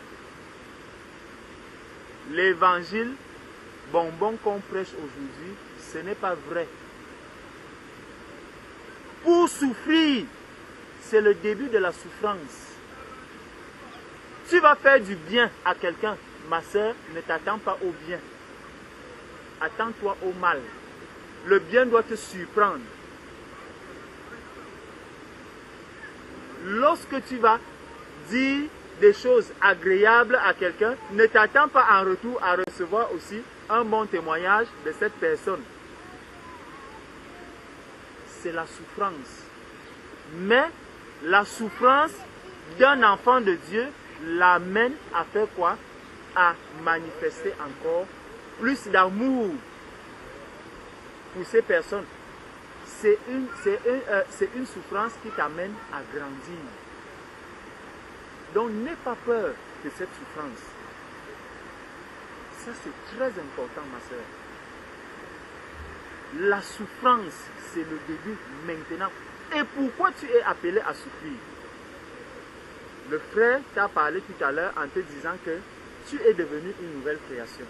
l'évangile bonbon qu'on prêche aujourd'hui, ce n'est pas vrai. Pour souffrir, c'est le début de la souffrance. Tu vas faire du bien à quelqu'un, ma sœur, ne t'attends pas au bien. Attends-toi au mal. Le bien doit te surprendre. Lorsque tu vas dire des choses agréables à quelqu'un, ne t'attends pas en retour à recevoir aussi un bon témoignage de cette personne. C'est la souffrance. Mais la souffrance d'un enfant de Dieu l'amène à faire quoi? À manifester encore plus d'amour pour ces personnes. C'est une souffrance qui t'amène à grandir. Donc n'aie pas peur de cette souffrance. Ça c'est très important, ma soeur. La souffrance, c'est le début maintenant. Et pourquoi tu es appelé à souffrir? Le frère t'a parlé tout à l'heure en te disant que tu es devenu une nouvelle création.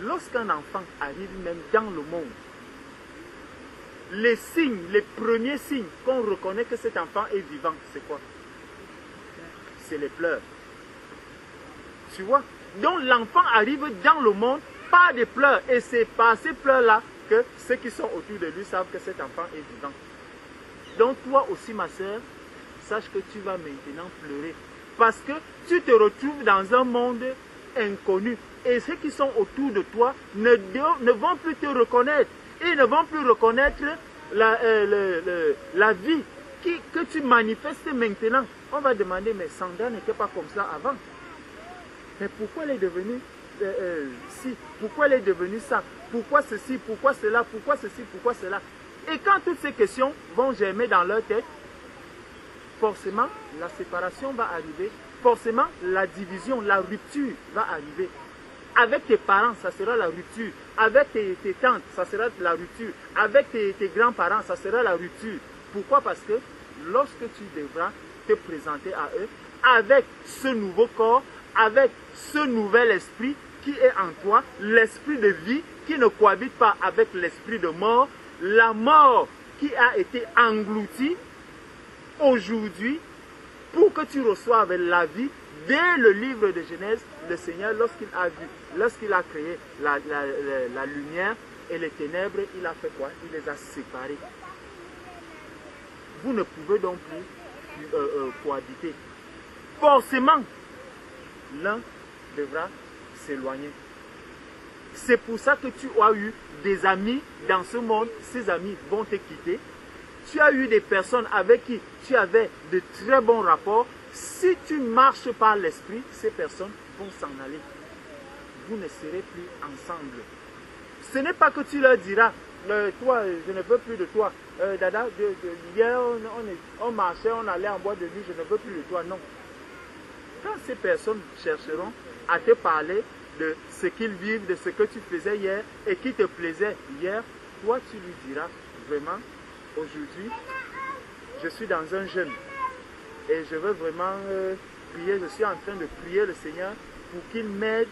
Lorsqu'un enfant arrive même dans le monde, les signes, les premiers signes qu'on reconnaît que cet enfant est vivant, c'est quoi? C'est les pleurs. Tu vois? Donc l'enfant arrive dans le monde par des pleurs. Et c'est par ces pleurs-là que ceux qui sont autour de lui savent que cet enfant est vivant. Donc toi aussi, ma soeur, sache que tu vas maintenant pleurer. Parce que tu te retrouves dans un monde inconnu. Et ceux qui sont autour de toi ne vont plus te reconnaître. Ils ne vont plus reconnaître la vie que tu manifestes maintenant. On va demander, mais Sandra n'était pas comme ça avant. Mais pourquoi elle est devenue si? Pourquoi elle est devenue ça? Pourquoi ceci? Pourquoi cela? Pourquoi ceci? Pourquoi cela? Et quand toutes ces questions vont germer dans leur tête, forcément, la séparation va arriver. Forcément, la division, la rupture va arriver. Avec tes parents, ça sera la rupture. Avec tes tantes, ça sera la rupture. Avec tes grands-parents, ça sera la rupture. Pourquoi? Parce que lorsque tu devras te présenter à eux, avec ce nouveau corps, avec ce nouvel esprit qui est en toi, l'esprit de vie qui ne cohabite pas avec l'esprit de mort, la mort qui a été engloutie aujourd'hui pour que tu reçoives la vie. Dès le livre de Genèse, le Seigneur, lorsqu'il a créé la lumière et les ténèbres, il a fait quoi? Il les a séparés. Vous ne pouvez donc plus cohabiter. Forcément, l'un devra s'éloigner. C'est pour ça que tu as eu des amis dans ce monde. Ces amis vont te quitter. Tu as eu des personnes avec qui tu avais de très bons rapports. Si tu marches par l'esprit, ces personnes vont s'en aller. Vous ne serez plus ensemble. Ce n'est pas que tu leur diras, toi, je ne veux plus de toi. Dada, hier, on marchait, on allait en boîte de nuit, je ne veux plus de toi. Non. Quand ces personnes chercheront à te parler de ce qu'ils vivent, de ce que tu faisais hier et qui te plaisait hier, toi, tu lui diras, vraiment, aujourd'hui, je suis dans un jeûne. Et je veux vraiment prier, je suis en train de prier le Seigneur pour qu'il m'aide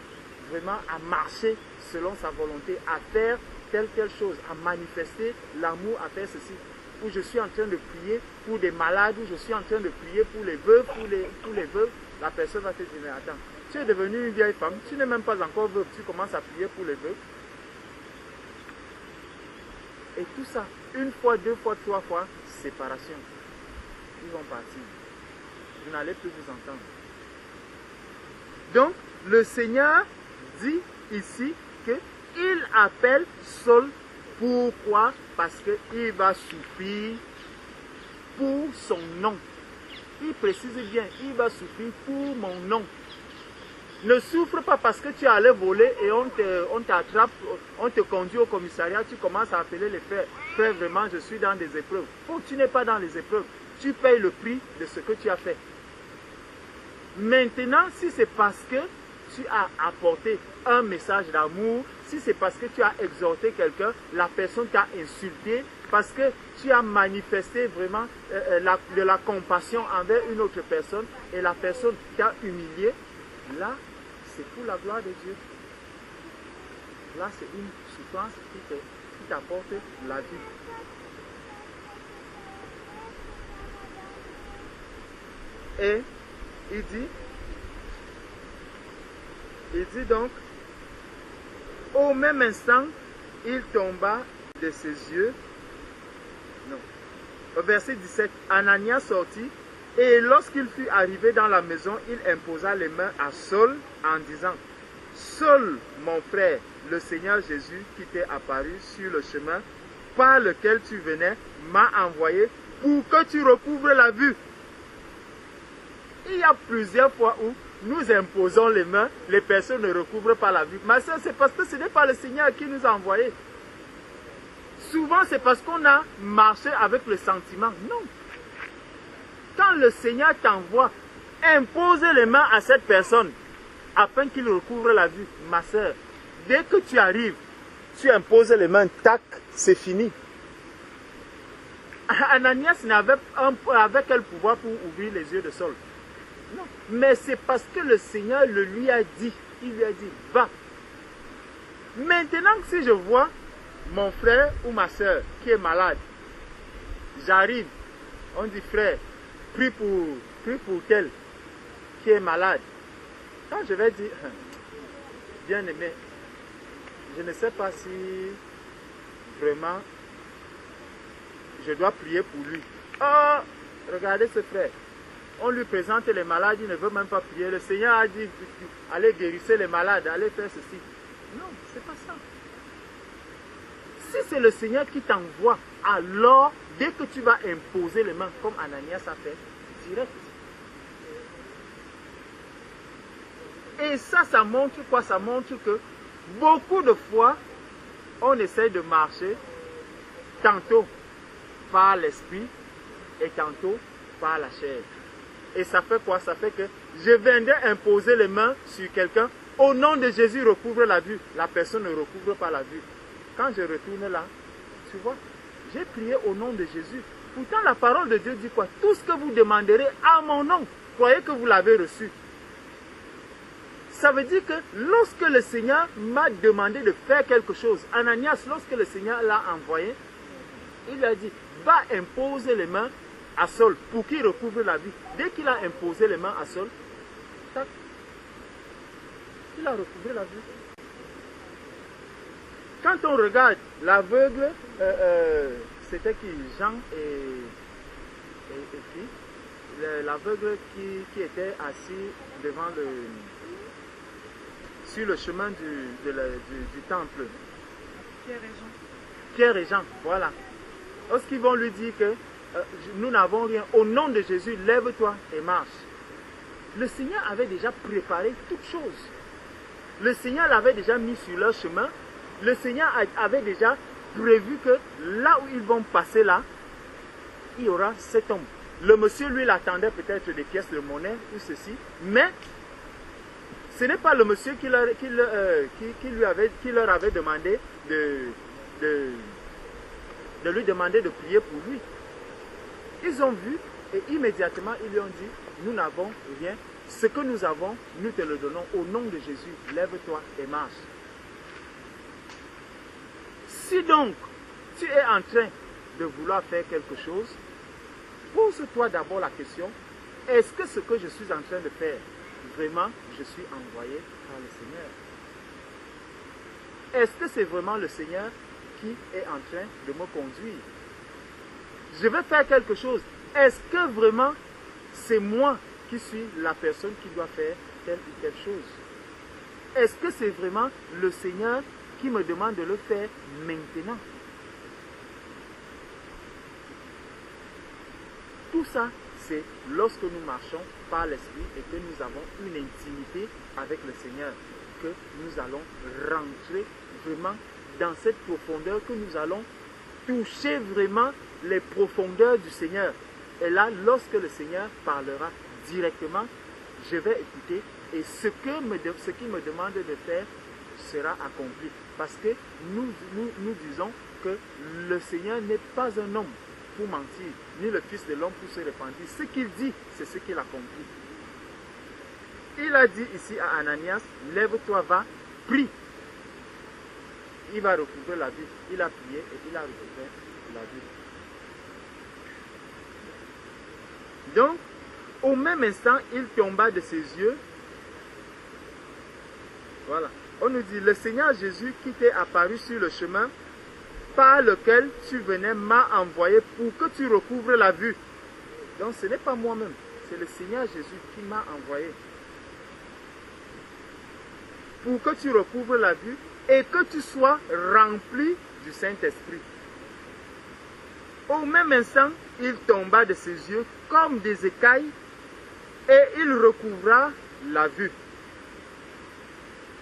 vraiment à marcher selon sa volonté, à faire telle chose, à manifester l'amour, à faire ceci. Où je suis en train de prier pour des malades, où je suis en train de prier pour les veuves, pour les veuves, la personne va te dire, mais attends, tu es devenue une vieille femme, tu n'es même pas encore veuve, tu commences à prier pour les veuves. Et tout ça, une fois, deux fois, trois fois, séparation. Ils vont partir. Vous n'allez plus vous entendre. Donc, le Seigneur dit ici qu'il appelle Saul. Pourquoi? Parce qu'il va souffrir pour son nom. Il précise bien, il va souffrir pour mon nom. Ne souffre pas parce que tu es allé voler et on t'attrape, on te conduit au commissariat, tu commences à appeler les frères. Frère, vraiment, je suis dans des épreuves. Bon, tu n'es pas dans les épreuves. Tu payes le prix de ce que tu as fait. Maintenant, si c'est parce que tu as apporté un message d'amour, si c'est parce que tu as exhorté quelqu'un, la personne t'a insulté, parce que tu as manifesté vraiment de la compassion envers une autre personne et la personne t'a humilié, là, c'est pour la gloire de Dieu. Là, c'est une souffrance qui t'apporte la vie. Et il dit donc, au même instant, il tomba de ses yeux. Non. Au verset 17, Ananias sortit, et lorsqu'il fut arrivé dans la maison, il imposa les mains à Saul en disant, Saul, mon frère, le Seigneur Jésus qui t'est apparu sur le chemin par lequel tu venais, m'a envoyé pour que tu recouvres la vue. Il y a plusieurs fois où nous imposons les mains, les personnes ne recouvrent pas la vue. Ma soeur, c'est parce que ce n'est pas le Seigneur qui nous a envoyés. Souvent, c'est parce qu'on a marché avec le sentiment. Non. Quand le Seigneur t'envoie, impose les mains à cette personne afin qu'il recouvre la vue. Ma soeur, dès que tu arrives, tu imposes les mains, tac, c'est fini. Ananias n'avait quel pouvoir pour ouvrir les yeux de Saul? Non, mais c'est parce que le Seigneur le lui a dit. Il lui a dit, va. Maintenant, si je vois mon frère ou ma soeur qui est malade, j'arrive, on dit frère, prie pour tel qui est malade. Quand je vais dire, bien aimé, je ne sais pas si vraiment je dois prier pour lui. Oh, regardez ce frère. On lui présente les malades, il ne veut même pas prier. Le Seigneur a dit, allez guérir les malades, allez faire ceci. Non, c'est pas ça. Si c'est le Seigneur qui t'envoie, alors, dès que tu vas imposer les mains, comme Ananias a fait, direct. Et ça montre quoi? Ça montre que beaucoup de fois, on essaie de marcher, tantôt par l'esprit et tantôt par la chair. Et ça fait quoi? Ça fait que je viendrai imposer les mains sur quelqu'un. Au nom de Jésus, recouvre la vue. La personne ne recouvre pas la vue. Quand je retourne là, tu vois, j'ai prié au nom de Jésus. Pourtant, la parole de Dieu dit quoi? Tout ce que vous demanderez à mon nom, croyez que vous l'avez reçu. Ça veut dire que lorsque le Seigneur m'a demandé de faire quelque chose, Ananias, lorsque le Seigneur l'a envoyé, il lui a dit, va imposer les mains à Saul pour qu'il recouvre la vie. Dès qu'il a imposé les mains à Saul, tac, il a recouvré la vie. Quand on regarde l'aveugle, c'était qui? Jean et qui? L'aveugle qui était assis devant sur le chemin du temple. Pierre et Jean. Pierre et Jean, voilà. Lorsqu'ils vont lui dire que nous n'avons rien, au nom de Jésus, lève-toi et marche. Le Seigneur avait déjà préparé toutes choses. Le Seigneur l'avait déjà mis sur leur chemin. Le Seigneur avait déjà prévu que là où ils vont passer là, il y aura cet homme. Le monsieur, lui, l'attendait peut-être des pièces de monnaie ou ceci, mais ce n'est pas le monsieur qui leur avait demandé de lui demander de prier pour lui. Ils ont vu et immédiatement ils lui ont dit, nous n'avons rien, Ce que nous avons, nous te le donnons au nom de Jésus. Lève-toi et marche. Si donc tu es en train de vouloir faire quelque chose, pose-toi d'abord la question, est-ce que ce que je suis en train de faire, vraiment, je suis envoyé par le Seigneur? Est-ce que c'est vraiment le Seigneur qui est en train de me conduire? Je vais faire quelque chose. Est-ce que vraiment c'est moi qui suis la personne qui doit faire telle ou telle chose? Est-ce que c'est vraiment le Seigneur qui me demande de le faire maintenant? Tout ça, c'est lorsque nous marchons par l'Esprit et que nous avons une intimité avec le Seigneur, que nous allons rentrer vraiment dans cette profondeur, que nous allons toucher vraiment les profondeurs du Seigneur. Et là, lorsque le Seigneur parlera directement, je vais écouter et ce qu'il me demande de faire sera accompli. Parce que nous disons que le Seigneur n'est pas un homme pour mentir, ni le Fils de l'homme pour se repentir. Ce qu'il dit, c'est ce qu'il accomplit. Il a dit ici à Ananias, lève-toi, va, prie. Il va recouvrer la vie. Il a prié et il a recouvré la vie. Donc, au même instant, il tomba de ses yeux. Voilà. On nous dit, le Seigneur Jésus qui t'est apparu sur le chemin par lequel tu venais m'a envoyé pour que tu recouvres la vue. Donc, ce n'est pas moi-même, c'est le Seigneur Jésus qui m'a envoyé. Pour que tu recouvres la vue et que tu sois rempli du Saint-Esprit. Au même instant, il tomba de ses yeux comme des écailles et il recouvra la vue.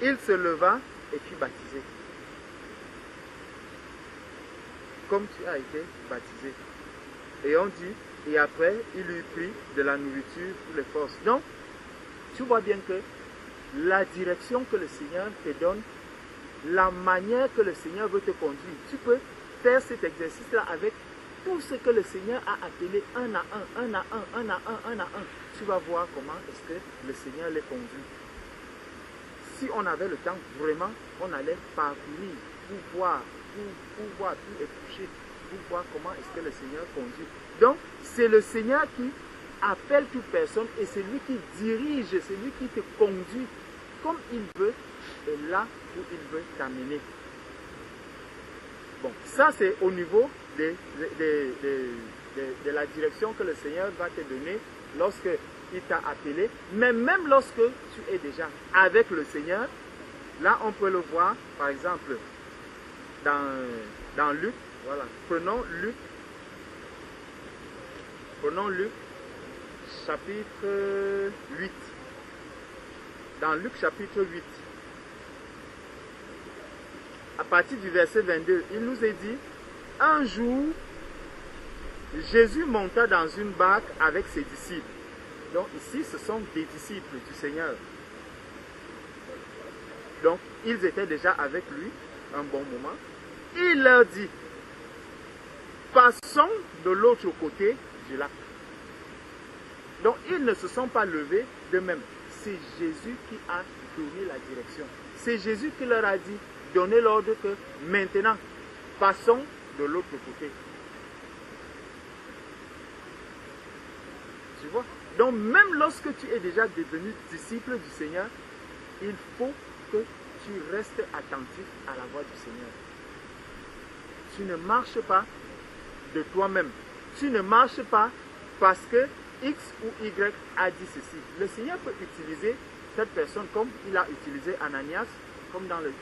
Il se leva et fut baptisé. Comme tu as été baptisé. Et on dit, et après, il eut pris de la nourriture pour les forces. Donc, tu vois bien que la direction que le Seigneur te donne, la manière que le Seigneur veut te conduire, tu peux faire cet exercice-là avec tout ce que le Seigneur a appelé un à un. Tu vas voir comment est-ce que le Seigneur les conduit. Si on avait le temps, vraiment, on allait parcourir pour voir, tout éplucher, pour voir comment est-ce que le Seigneur conduit. Donc, c'est le Seigneur qui appelle toute personne et c'est lui qui dirige, c'est lui qui te conduit comme il veut et là où il veut t'amener. Bon, ça c'est au niveau de la direction que le Seigneur va te donner lorsque il t'a appelé. Mais même lorsque tu es déjà avec le Seigneur, là on peut le voir, par exemple, dans Luc, voilà, prenons Luc, chapitre 8. Dans Luc chapitre 8, à partir du verset 22, il nous est dit, un jour, Jésus monta dans une barque avec ses disciples. Donc ici, ce sont des disciples du Seigneur. Donc, ils étaient déjà avec lui un bon moment. Il leur dit, passons de l'autre côté du lac. Donc, ils ne se sont pas levés d'eux-mêmes. C'est Jésus qui a donné la direction. C'est Jésus qui leur a dit, donnez l'ordre que maintenant, passons de l'autre côté. Tu vois? Donc, même lorsque tu es déjà devenu disciple du Seigneur, il faut que tu restes attentif à la voix du Seigneur. Tu ne marches pas de toi-même. Tu ne marches pas parce que X ou Y a dit ceci. Le Seigneur peut utiliser cette personne comme il a utilisé Ananias, comme dans le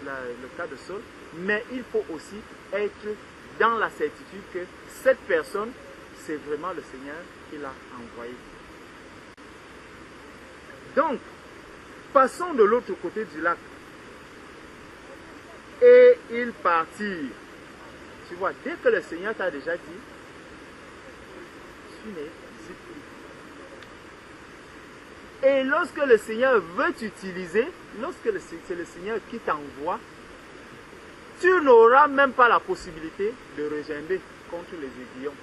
cas de Saul, mais il faut aussi être dans la certitude que cette personne, c'est vraiment le Seigneur qui l'a envoyé. Donc, passons de l'autre côté du lac. Et ils partirent. Tu vois, dès que le Seigneur t'a déjà dit, tu n'es plus. Et lorsque le Seigneur veut t'utiliser, lorsque c'est le Seigneur qui t'envoie, tu n'auras même pas la possibilité de regimber contre les aiguillons.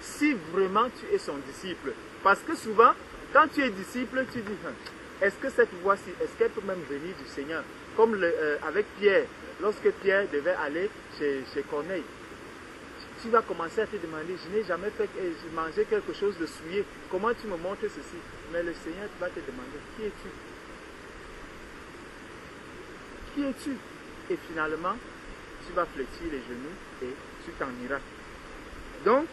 Si vraiment tu es son disciple. Parce que souvent, Quand tu es disciple, tu dis, est-ce que cette voix-ci, est-ce qu'elle peut même venir du Seigneur? Comme avec Pierre, lorsque Pierre devait aller chez Corneille, tu vas commencer à te demander, je n'ai jamais fait manger quelque chose de souillé, comment tu me montres ceci? Mais le Seigneur va te demander, qui es-tu? Qui es-tu? Et finalement, tu vas fléchir les genoux et tu t'en iras. Donc,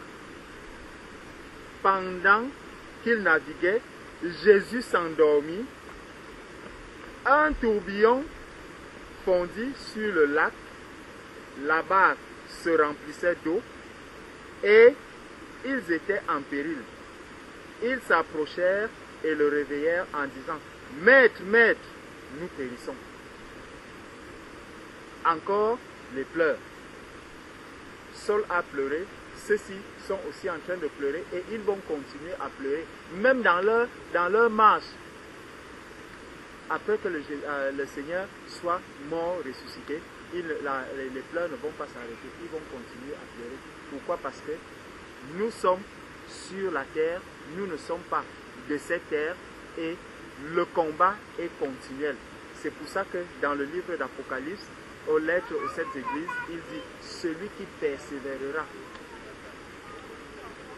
pendant qu'il naviguait, Jésus s'endormit. Un tourbillon fondit sur le lac. La barque se remplissait d'eau et ils étaient en péril. Ils s'approchèrent et le réveillèrent en disant, « Maître, maître, nous périssons. » Encore les pleurs. Saul a pleuré, ceux-ci sont aussi en train de pleurer et ils vont continuer à pleurer, même dans leur marche. Après que le Seigneur soit mort, ressuscité, les pleurs ne vont pas s'arrêter, ils vont continuer à pleurer. Pourquoi? Parce que nous sommes sur la terre, nous ne sommes pas de cette terre et le combat est continuel. C'est pour ça que dans le livre d'Apocalypse, aux lettres aux 7 églises, il dit, celui qui persévérera.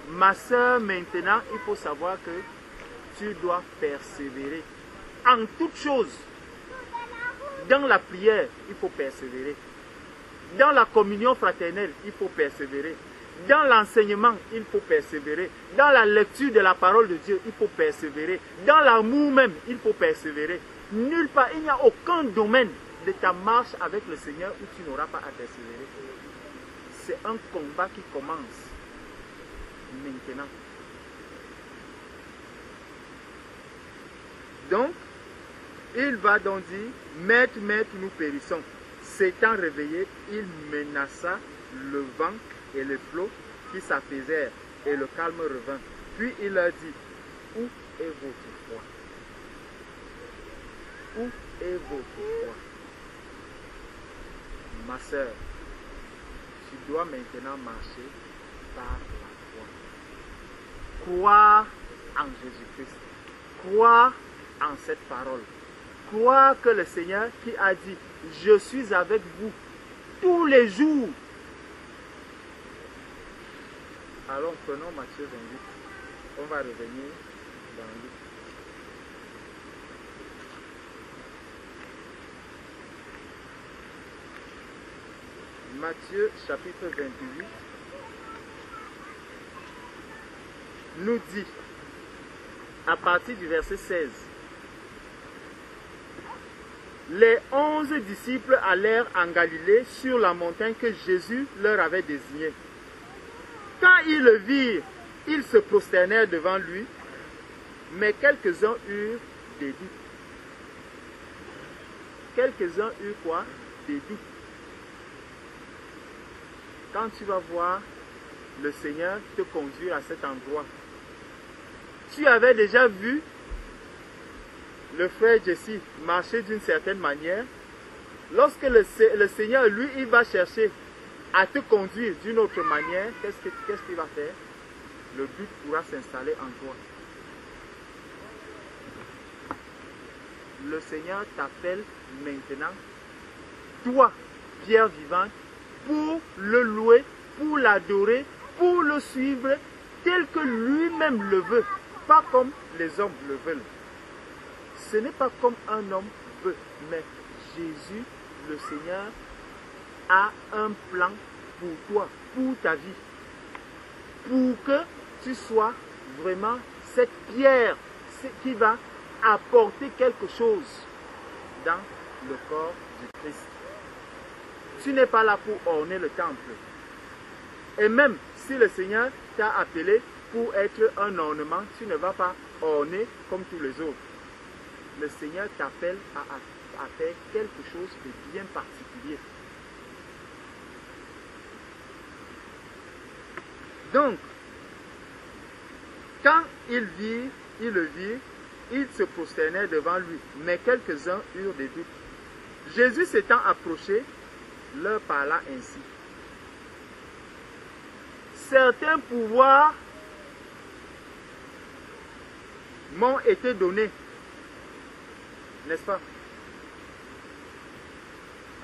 Ma soeur, maintenant, il faut savoir que tu dois persévérer. En toute chose, dans la prière, il faut persévérer. Dans la communion fraternelle, il faut persévérer. Dans l'enseignement, il faut persévérer. Dans la lecture de la parole de Dieu, il faut persévérer. Dans l'amour même, il faut persévérer. Nulle part, il n'y a aucun domaine de ta marche avec le Seigneur où tu n'auras pas à persévérer. C'est un combat qui commence maintenant. Donc, il va donc dire, Maître, maître, nous périssons. S'étant réveillé, il menaça le vent et les flots qui s'apaisèrent et le calme revint. Puis il leur dit, où est votre foi? Où est votre foi? Ma soeur, tu dois maintenant marcher par la foi. Croire en Jésus-Christ. Croire en cette parole. Croire que le Seigneur qui a dit, je suis avec vous tous les jours. Alors prenons Matthieu 28. On va revenir dans Luc. Matthieu chapitre 28 nous dit, à partir du verset 16, les 11 disciples allèrent en Galilée sur la montagne que Jésus leur avait désignée. Quand ils le virent, ils se prosternèrent devant lui, mais quelques-uns eurent des doutes. Quelques-uns eurent quoi? Des doutes. Quand tu vas voir le Seigneur te conduire à cet endroit, tu avais déjà vu le frère Jesse marcher d'une certaine manière. Lorsque le Seigneur, lui, il va chercher à te conduire d'une autre manière, qu'est-ce qu'il va faire? Le doute pourra s'installer en toi. Le Seigneur t'appelle maintenant, toi, pierre vivante, pour le louer, pour l'adorer, pour le suivre tel que lui-même le veut, pas comme les hommes le veulent. Ce n'est pas comme un homme veut, mais Jésus, le Seigneur, a un plan pour toi, pour ta vie, pour que tu sois vraiment cette pierre qui va apporter quelque chose dans le corps du Christ. Tu n'es pas là pour orner le temple. Et même si le Seigneur t'a appelé pour être un ornement, tu ne vas pas orner comme tous les autres. Le Seigneur t'appelle à faire quelque chose de bien particulier. Donc, quand ils le virent, ils se prosternaient devant lui, mais quelques-uns eurent des doutes. Jésus s'étant approché, leur parla ainsi. Certains pouvoirs m'ont été donnés. N'est-ce pas?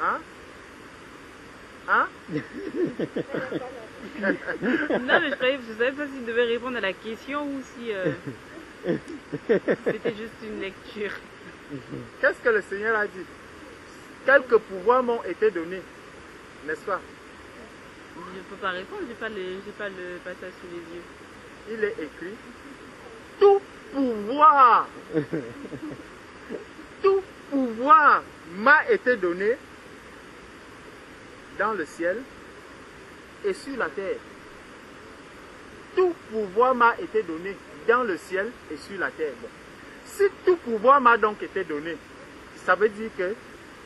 Hein? Hein? Non, mais je savais pas s'il devait répondre à la question ou si c'était juste une lecture. Qu'est-ce que le Seigneur a dit? Quelques pouvoirs m'ont été donnés. N'est-ce pas? Je ne peux pas répondre, j'ai pas le passage sous les yeux. Il est écrit, tout pouvoir, tout pouvoir m'a été donné dans le ciel et sur la terre. Tout pouvoir m'a été donné dans le ciel et sur la terre. Bon. Si tout pouvoir m'a donc été donné, ça veut dire que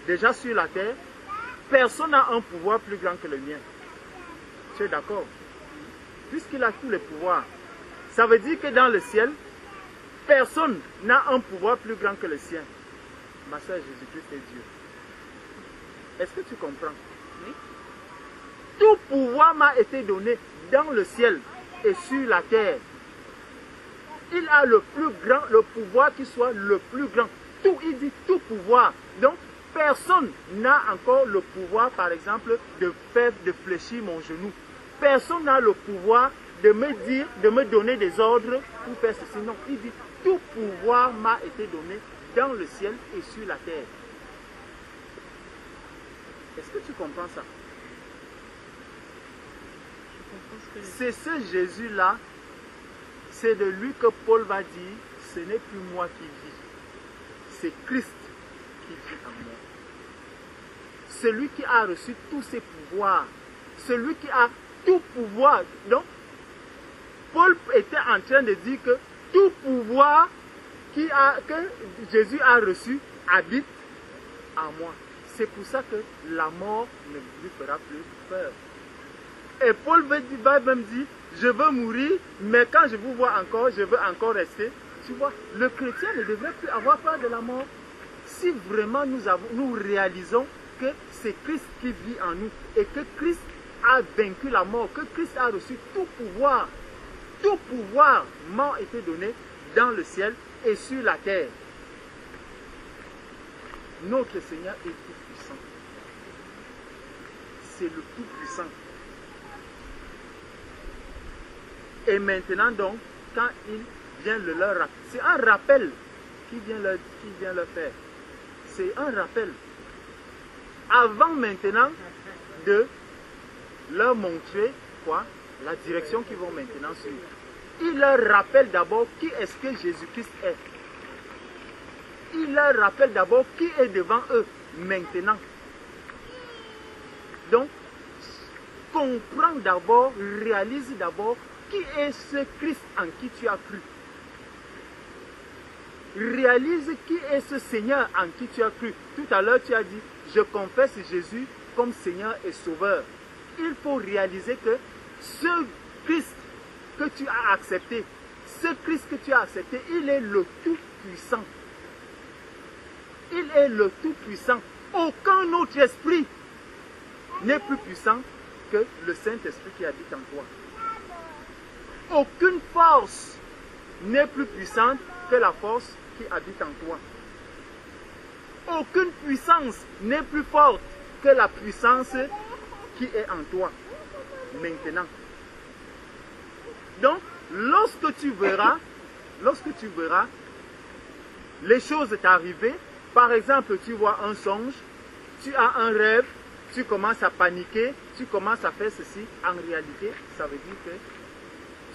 déjà sur la terre, personne n'a un pouvoir plus grand que le mien. Tu es d'accord? Puisqu'il a tous les pouvoirs, ça veut dire que dans le ciel, personne n'a un pouvoir plus grand que le sien. Ma soeur, Jésus-Christ est Dieu. Est-ce que tu comprends? Oui. Tout pouvoir m'a été donné dans le ciel et sur la terre. Il a le plus grand, le pouvoir qui soit le plus grand. Tout, il dit tout pouvoir. Donc, personne n'a encore le pouvoir, par exemple, de fléchir mon genou. Personne n'a le pouvoir de me dire, de me donner des ordres pour faire ceci. Non, il dit tout pouvoir m'a été donné dans le ciel et sur la terre. Est-ce que tu comprends ça? C'est ce Jésus-là, c'est de lui que Paul va dire, ce n'est plus moi qui vis, c'est Christ qui vit en moi. Celui qui a reçu tous ses pouvoirs, celui qui a tout pouvoir. Donc, Paul était en train de dire que tout pouvoir que Jésus a reçu habite en moi. C'est pour ça que la mort ne lui fera plus peur. Et Paul va même dire, je veux mourir, mais quand je vous vois encore, je veux encore rester. Tu vois, le chrétien ne devrait plus avoir peur de la mort. Si vraiment nous réalisons que c'est Christ qui vit en nous et que Christ a vaincu la mort, que Christ a reçu tout pouvoir m'a été donné dans le ciel et sur la terre. Notre Seigneur est tout puissant. C'est le tout puissant. Et maintenant donc, quand il vient leur rappeler, c'est un rappel qui vient leur faire. C'est un rappel. Avant maintenant de leur montrer quoi? La direction qu'ils vont maintenant suivre. Il leur rappelle d'abord qui est-ce que Jésus-Christ est. Il leur rappelle d'abord qui est devant eux maintenant. Donc, comprends d'abord, réalise d'abord qui est ce Christ en qui tu as cru. Réalise qui est ce Seigneur en qui tu as cru. Tout à l'heure, tu as dit, je confesse Jésus comme Seigneur et Sauveur. Il faut réaliser que ce Christ que tu as accepté, ce Christ que tu as accepté, il est le Tout-Puissant. Il est le Tout-Puissant. Aucun autre esprit n'est plus puissant que le Saint-Esprit qui habite en toi. Aucune force n'est plus puissante que la force qui habite en toi. Aucune puissance n'est plus forte que la puissance qui est en toi maintenant. Donc, lorsque tu verras les choses t'arriver, par exemple, tu vois un songe, tu as un rêve, tu commences à paniquer, tu commences à faire ceci, en réalité, ça veut dire que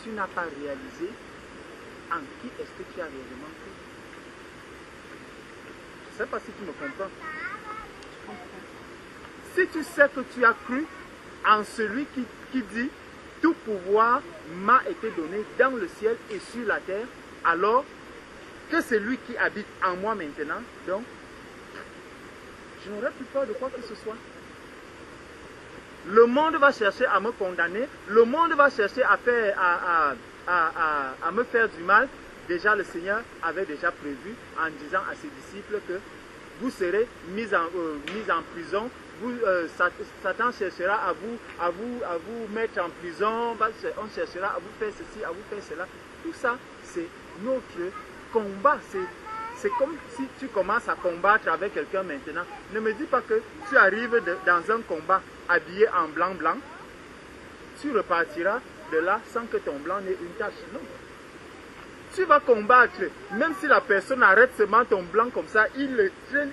tu n'as pas réalisé en qui est-ce que tu as réellement cru. Je ne sais pas si tu me comprends. Si tu sais que tu as cru en celui qui dit « Tout pouvoir m'a été donné dans le ciel et sur la terre », alors que c'est lui qui habite en moi maintenant, donc je n'aurai plus peur de quoi que ce soit. Le monde va chercher à me condamner, le monde va chercher à me faire du mal. Déjà, le Seigneur avait déjà prévu en disant à ses disciples que vous serez mis en prison. Satan cherchera à vous mettre en prison, on cherchera à vous faire ceci, à vous faire cela. Tout ça, c'est notre combat. C'est comme si tu commences à combattre avec quelqu'un maintenant. Ne me dis pas que tu arrives dans un combat habillé en blanc. Tu repartiras de là sans que ton blanc n'ait une tache. Non. Tu vas combattre, même si la personne arrête seulement ton blanc comme ça, il le traîne,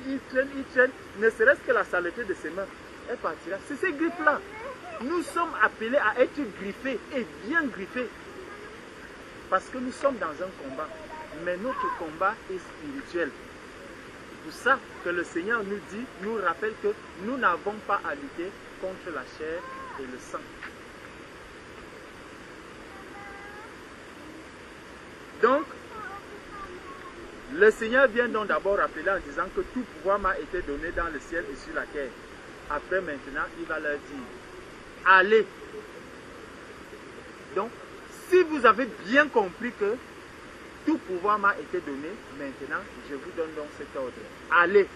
ne serait-ce que la saleté de ses mains, elle partira. C'est ces griffes-là. Nous sommes appelés à être griffés et bien griffés. Parce que nous sommes dans un combat. Mais notre combat est spirituel. C'est pour ça que le Seigneur nous rappelle que nous n'avons pas à lutter contre la chair et le sang. Donc, le Seigneur vient donc d'abord rappeler en disant que tout pouvoir m'a été donné dans le ciel et sur la terre. Après maintenant, il va leur dire, allez. Donc, si vous avez bien compris que tout pouvoir m'a été donné, maintenant, je vous donne donc cet ordre. Allez,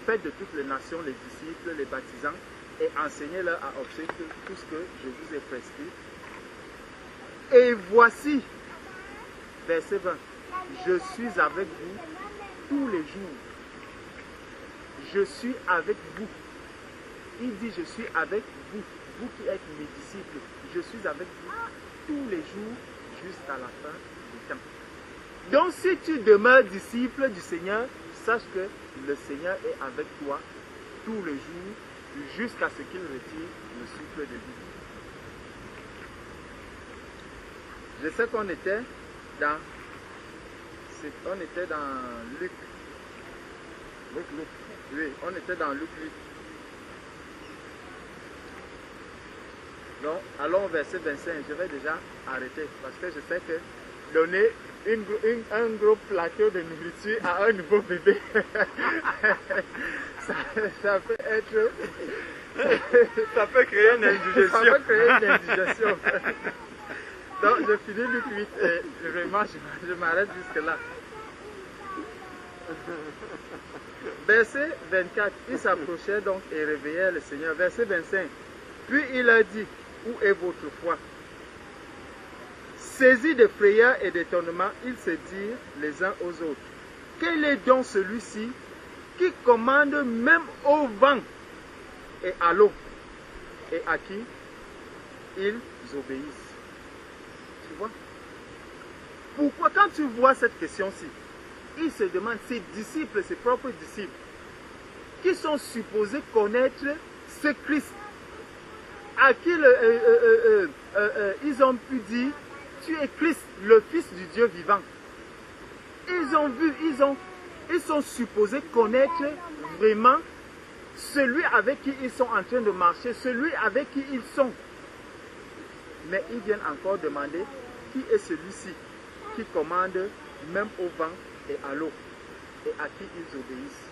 faites de toutes les nations les disciples, les baptisants, et enseignez-leur à observer tout ce que je vous ai prescrit. Et voici, verset 20, je suis avec vous tous les jours. Je suis avec vous. Il dit, je suis avec vous, vous qui êtes mes disciples. Je suis avec vous tous les jours jusqu'à la fin du temps. Donc si tu demeures disciple du Seigneur, sache que le Seigneur est avec toi tous les jours jusqu'à ce qu'il retire le souffle de vie. Je sais qu'on était dans Luc. Oui, on était dans Luc. Donc, allons au verset 25. Je vais déjà arrêter parce que je sais que donner un gros plateau de nourriture à un nouveau bébé, ça peut être... Ça peut créer une indigestion. Ça peut créer une indigestion. Donc, je finis Luc 8 et vraiment, je m'arrête jusque là. Verset 24, il s'approchait donc et réveillait le Seigneur. Verset 25, puis il a dit, où est votre foi? Saisis de frayeur et d'étonnement, ils se dirent les uns aux autres, quel est donc celui-ci qui commande même au vent et à l'eau, et à qui ils obéissent? Tu vois? Pourquoi, quand tu vois cette question-ci, il se demande, ses disciples, ses propres disciples, qui sont supposés connaître ce Christ, à qui ils ont pu dire, tu es Christ, le Fils du Dieu vivant. Ils ont vu, ils sont supposés connaître vraiment celui avec qui ils sont en train de marcher, celui avec qui ils sont. Mais ils viennent encore demander, qui est celui-ci qui commande même au vent et à l'eau, et à qui ils obéissent?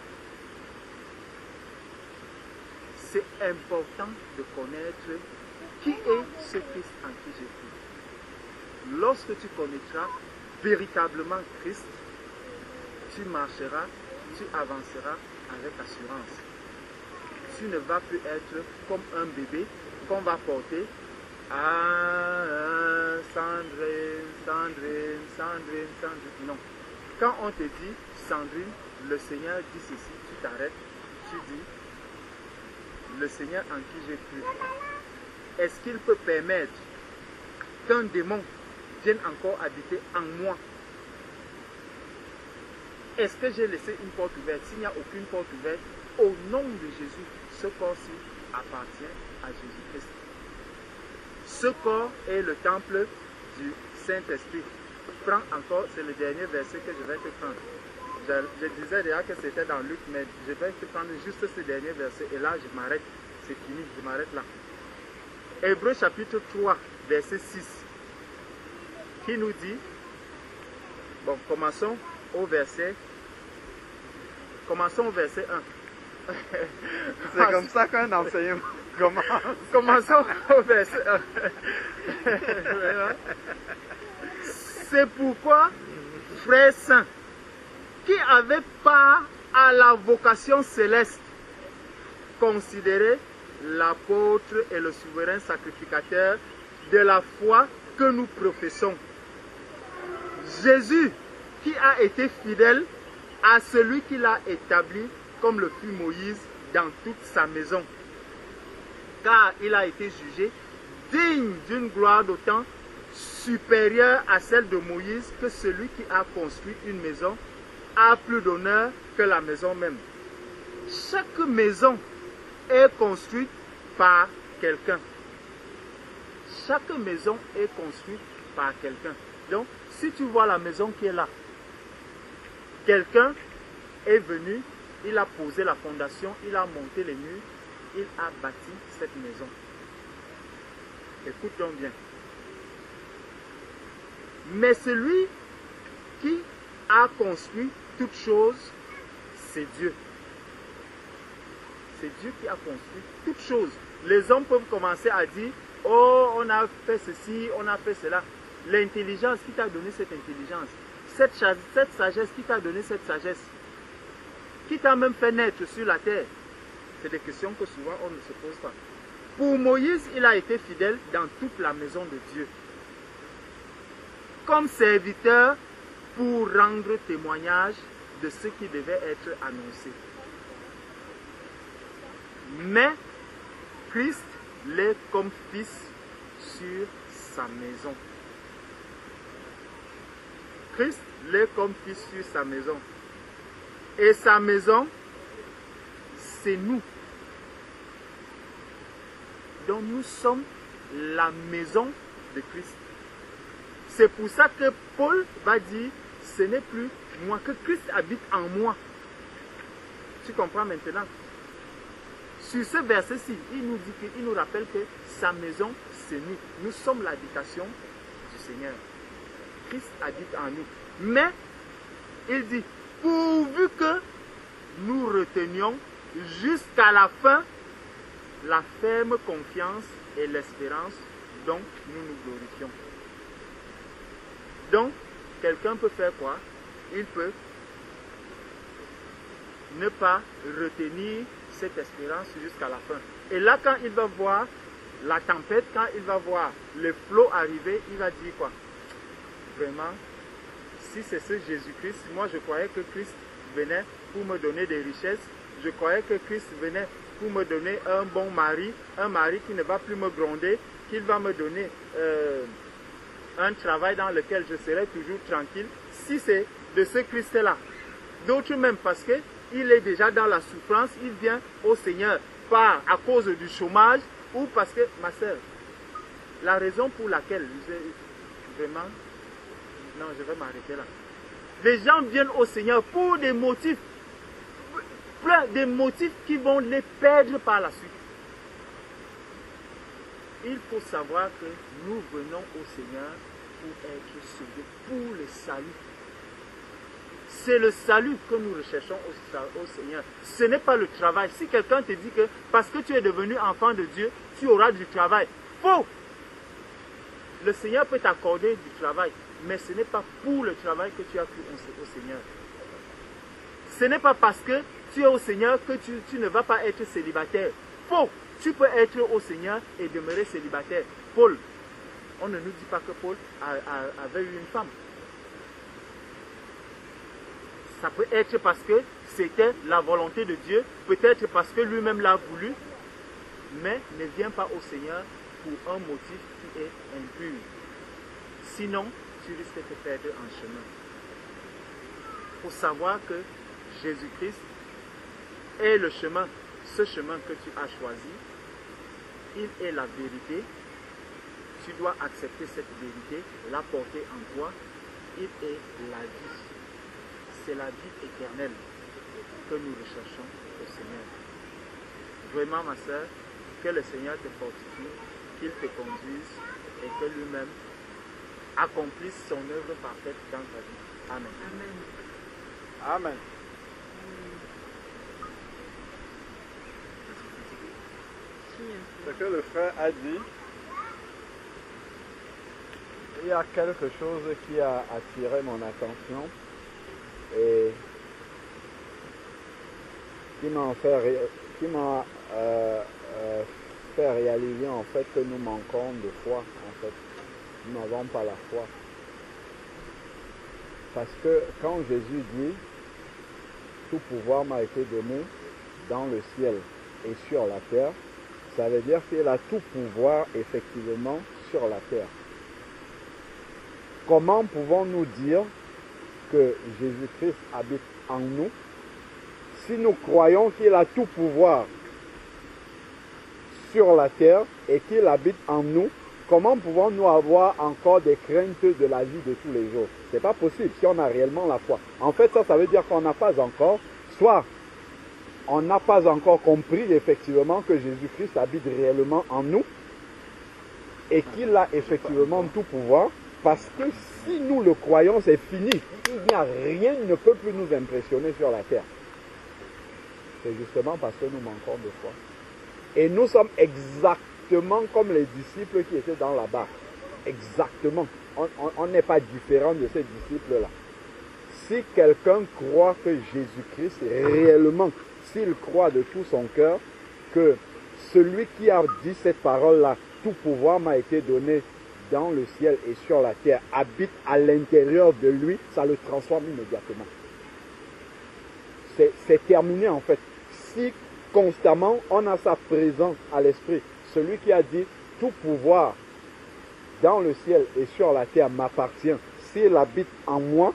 C'est important de connaître qui est ce Christ en qui j'ai cru. Lorsque tu connaîtras véritablement Christ, tu marcheras, tu avanceras avec assurance. Tu ne vas plus être comme un bébé qu'on va porter. Ah, Sandrine, Sandrine, Sandrine, Sandrine. Non. Quand on te dit, Sandrine, le Seigneur dit ceci, tu t'arrêtes, tu dis, le Seigneur en qui j'ai cru, est-ce qu'il peut permettre qu'un démon vienne encore habiter en moi? Est-ce que j'ai laissé une porte ouverte? S'il n'y a aucune porte ouverte, au nom de Jésus, ce corps-ci appartient à Jésus-Christ. Ce corps est le temple du Saint-Esprit. Prends encore, c'est le dernier verset que je vais te prendre. Je disais déjà que c'était dans Luc, mais je vais te prendre juste ce dernier verset. Et là, je m'arrête. C'est fini, je m'arrête là. Hébreux chapitre 3, verset 6. Qui nous dit, bon, commençons au verset 1. C'est comme ça qu'un enseignement commence. Commençons au verset 1. C'est pourquoi, frères saints, qui avaient part à la vocation céleste, considérez l'apôtre et le souverain sacrificateur de la foi que nous professons. Jésus, qui a été fidèle à celui qui l'a établi comme le fut Moïse dans toute sa maison. Car il a été jugé digne d'une gloire d'autant supérieure à celle de Moïse que celui qui a construit une maison a plus d'honneur que la maison même. Chaque maison est construite par quelqu'un. Chaque maison est construite par quelqu'un. Donc, si tu vois la maison qui est là, quelqu'un est venu, il a posé la fondation, il a monté les murs, il a bâti cette maison. Écoute donc bien. Mais celui qui a construit toute chose, c'est Dieu. C'est Dieu qui a construit toute chose. Les hommes peuvent commencer à dire, oh, on a fait ceci, on a fait cela. L'intelligence, qui t'a donné cette intelligence? Cette sagesse, qui t'a donné cette sagesse? Qui t'a même fait naître sur la terre? C'est des questions que souvent on ne se pose pas. Pour Moïse, il a été fidèle dans toute la maison de Dieu. Comme serviteur pour rendre témoignage de ce qui devait être annoncé. Mais Christ l'est comme fils sur sa maison. Christ l'est comme fils sur sa maison. Et sa maison, c'est nous. Donc nous sommes la maison de Christ. C'est pour ça que Paul va dire, ce n'est plus moi, que Christ habite en moi. Tu comprends maintenant? Sur ce verset-ci, il nous rappelle que sa maison, c'est nous. Nous sommes l'habitation du Seigneur. Christ habite en nous. Mais, il dit, pourvu que nous retenions jusqu'à la fin la ferme confiance et l'espérance dont nous nous glorifions. Donc, quelqu'un peut faire quoi? Il peut ne pas retenir cette espérance jusqu'à la fin. Et là, quand il va voir la tempête, quand il va voir les flots arriver, il va dire quoi? Vraiment, si c'est ce Jésus-Christ, moi je croyais que Christ venait pour me donner des richesses, je croyais que Christ venait pour me donner un bon mari, un mari qui ne va plus me gronder, qu'il va me donner un travail dans lequel je serai toujours tranquille. Si c'est de ce Christ-là, d'autres même parce qu'il est déjà dans la souffrance, il vient au Seigneur à cause du chômage ou parce que, ma soeur, la raison pour laquelle, vraiment, non, je vais m'arrêter là. Les gens viennent au Seigneur pour des motifs, plein de motifs qui vont les perdre par la suite. Il faut savoir que nous venons au Seigneur pour être sauvés, pour le salut. C'est le salut que nous recherchons au Seigneur. Ce n'est pas le travail. Si quelqu'un te dit que parce que tu es devenu enfant de Dieu, tu auras du travail. Faux! Le Seigneur peut t'accorder du travail, mais ce n'est pas pour le travail que tu as cru au Seigneur. Ce n'est pas parce que tu es au Seigneur que tu ne vas pas être célibataire. Faux! Tu peux être au Seigneur et demeurer célibataire. Paul, on ne nous dit pas que Paul avait eu une femme. Ça peut être parce que c'était la volonté de Dieu, peut-être parce que lui-même l'a voulu, mais ne viens pas au Seigneur pour un motif qui est impur. Sinon, tu risques de te perdre en chemin. Il faut savoir que Jésus-Christ est le chemin, ce chemin que tu as choisi. Il est la vérité. Tu dois accepter cette vérité, la porter en toi. Il est la vie. C'est la vie éternelle que nous recherchons au Seigneur. Vraiment, ma soeur, que le Seigneur te fortifie, qu'il te conduise et que lui-même accomplisse son œuvre parfaite dans ta vie. Amen. Amen. Amen. Ce que le frère a dit, il y a quelque chose qui a attiré mon attention et qui m'a fait réaliser en fait que nous manquons de foi en fait. Nous n'avons pas la foi. Parce que quand Jésus dit tout pouvoir m'a été donné dans le ciel et sur la terre, ça veut dire qu'il a tout pouvoir effectivement sur la terre. Comment pouvons-nous dire que Jésus-Christ habite en nous si nous croyons qu'il a tout pouvoir sur la terre et qu'il habite en nous? Comment pouvons-nous avoir encore des craintes de la vie de tous les jours? Ce n'est pas possible si on a réellement la foi. En fait, ça veut dire qu'on n'a pas encore, soit on n'a pas encore compris effectivement que Jésus-Christ habite réellement en nous et qu'il a effectivement tout pouvoir, parce que si nous le croyons, c'est fini. Il n'y a rien qui ne peut plus nous impressionner sur la terre. C'est justement parce que nous manquons de foi. Et nous sommes exactement comme les disciples qui étaient dans la barque. Exactement. On n'est pas différent de ces disciples-là. Si quelqu'un croit que Jésus-Christ est réellement, s'il croit de tout son cœur que celui qui a dit cette parole-là, tout pouvoir m'a été donné dans le ciel et sur la terre, habite à l'intérieur de lui, ça le transforme immédiatement. C'est terminé en fait. Si constamment on a sa présence à l'esprit, celui qui a dit tout pouvoir dans le ciel et sur la terre m'appartient, s'il habite en moi,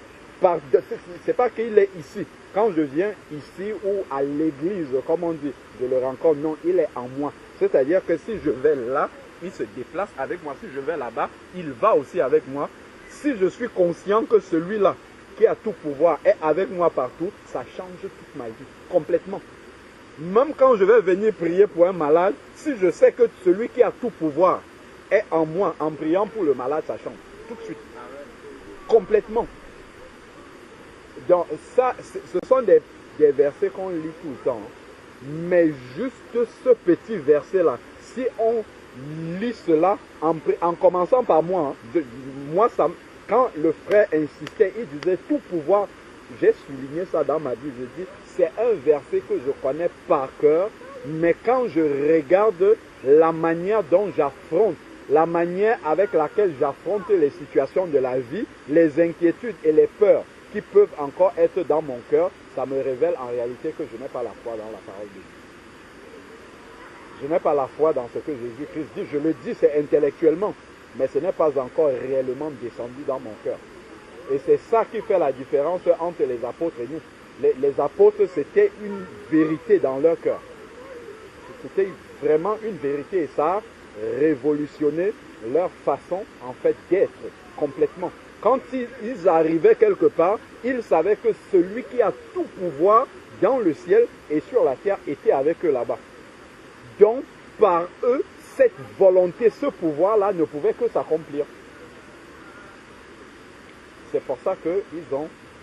c'est pas qu'il est ici. Quand je viens ici ou à l'église, comme on dit, je le rencontre, non, il est en moi. C'est-à-dire que si je vais là, il se déplace avec moi. Si je vais là-bas, il va aussi avec moi. Si je suis conscient que celui-là, qui a tout pouvoir, est avec moi partout, ça change toute ma vie, complètement. Même quand je vais venir prier pour un malade, si je sais que celui qui a tout pouvoir est en moi, en priant pour le malade, ça change tout de suite. Complètement. Donc ça, ce sont des versets qu'on lit tout le temps. Mais juste ce petit verset-là, si on lit cela en commençant par moi, quand le frère insistait, il disait tout pouvoir, j'ai souligné ça dans ma vie, je dis, c'est un verset que je connais par cœur, mais quand je regarde la manière dont j'affronte, la manière avec laquelle j'affronte les situations de la vie, les inquiétudes et les peurs qui peuvent encore être dans mon cœur, ça me révèle en réalité que je n'ai pas la foi dans la parole de Dieu. Je n'ai pas la foi dans ce que Jésus-Christ dit. Je le dis, c'est intellectuellement, mais ce n'est pas encore réellement descendu dans mon cœur. Et c'est ça qui fait la différence entre les apôtres et nous. Les apôtres, c'était une vérité dans leur cœur. C'était vraiment une vérité et ça a révolutionné leur façon, en fait, d'être complètement. Quand ils arrivaient quelque part, ils savaient que celui qui a tout pouvoir dans le ciel et sur la terre était avec eux là-bas. Donc, par eux, cette volonté, ce pouvoir-là ne pouvait que s'accomplir. C'est pour ça que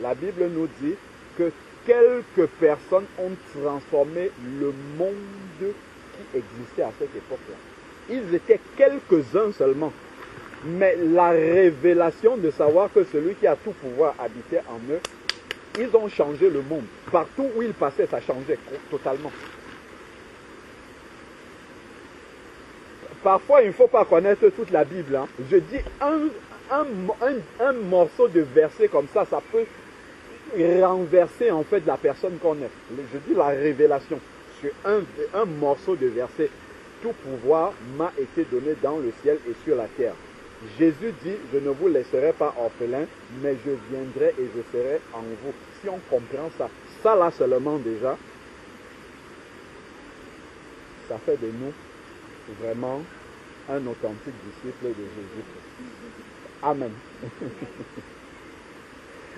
la Bible nous dit que quelques personnes ont transformé le monde qui existait à cette époque-là. Ils étaient quelques-uns seulement. Mais la révélation de savoir que celui qui a tout pouvoir habitait en eux, ils ont changé le monde. Partout où ils passaient, ça changeait totalement. Parfois, il ne faut pas connaître toute la Bible. Hein. Je dis un morceau de verset comme ça, ça peut renverser en fait la personne qu'on est. Je dis la révélation sur un morceau de verset. Tout pouvoir m'a été donné dans le ciel et sur la terre. Jésus dit, je ne vous laisserai pas orphelins, mais je viendrai et je serai en vous. Si on comprend ça, ça là seulement déjà, ça fait de nous vraiment un authentique disciple de Jésus. Amen.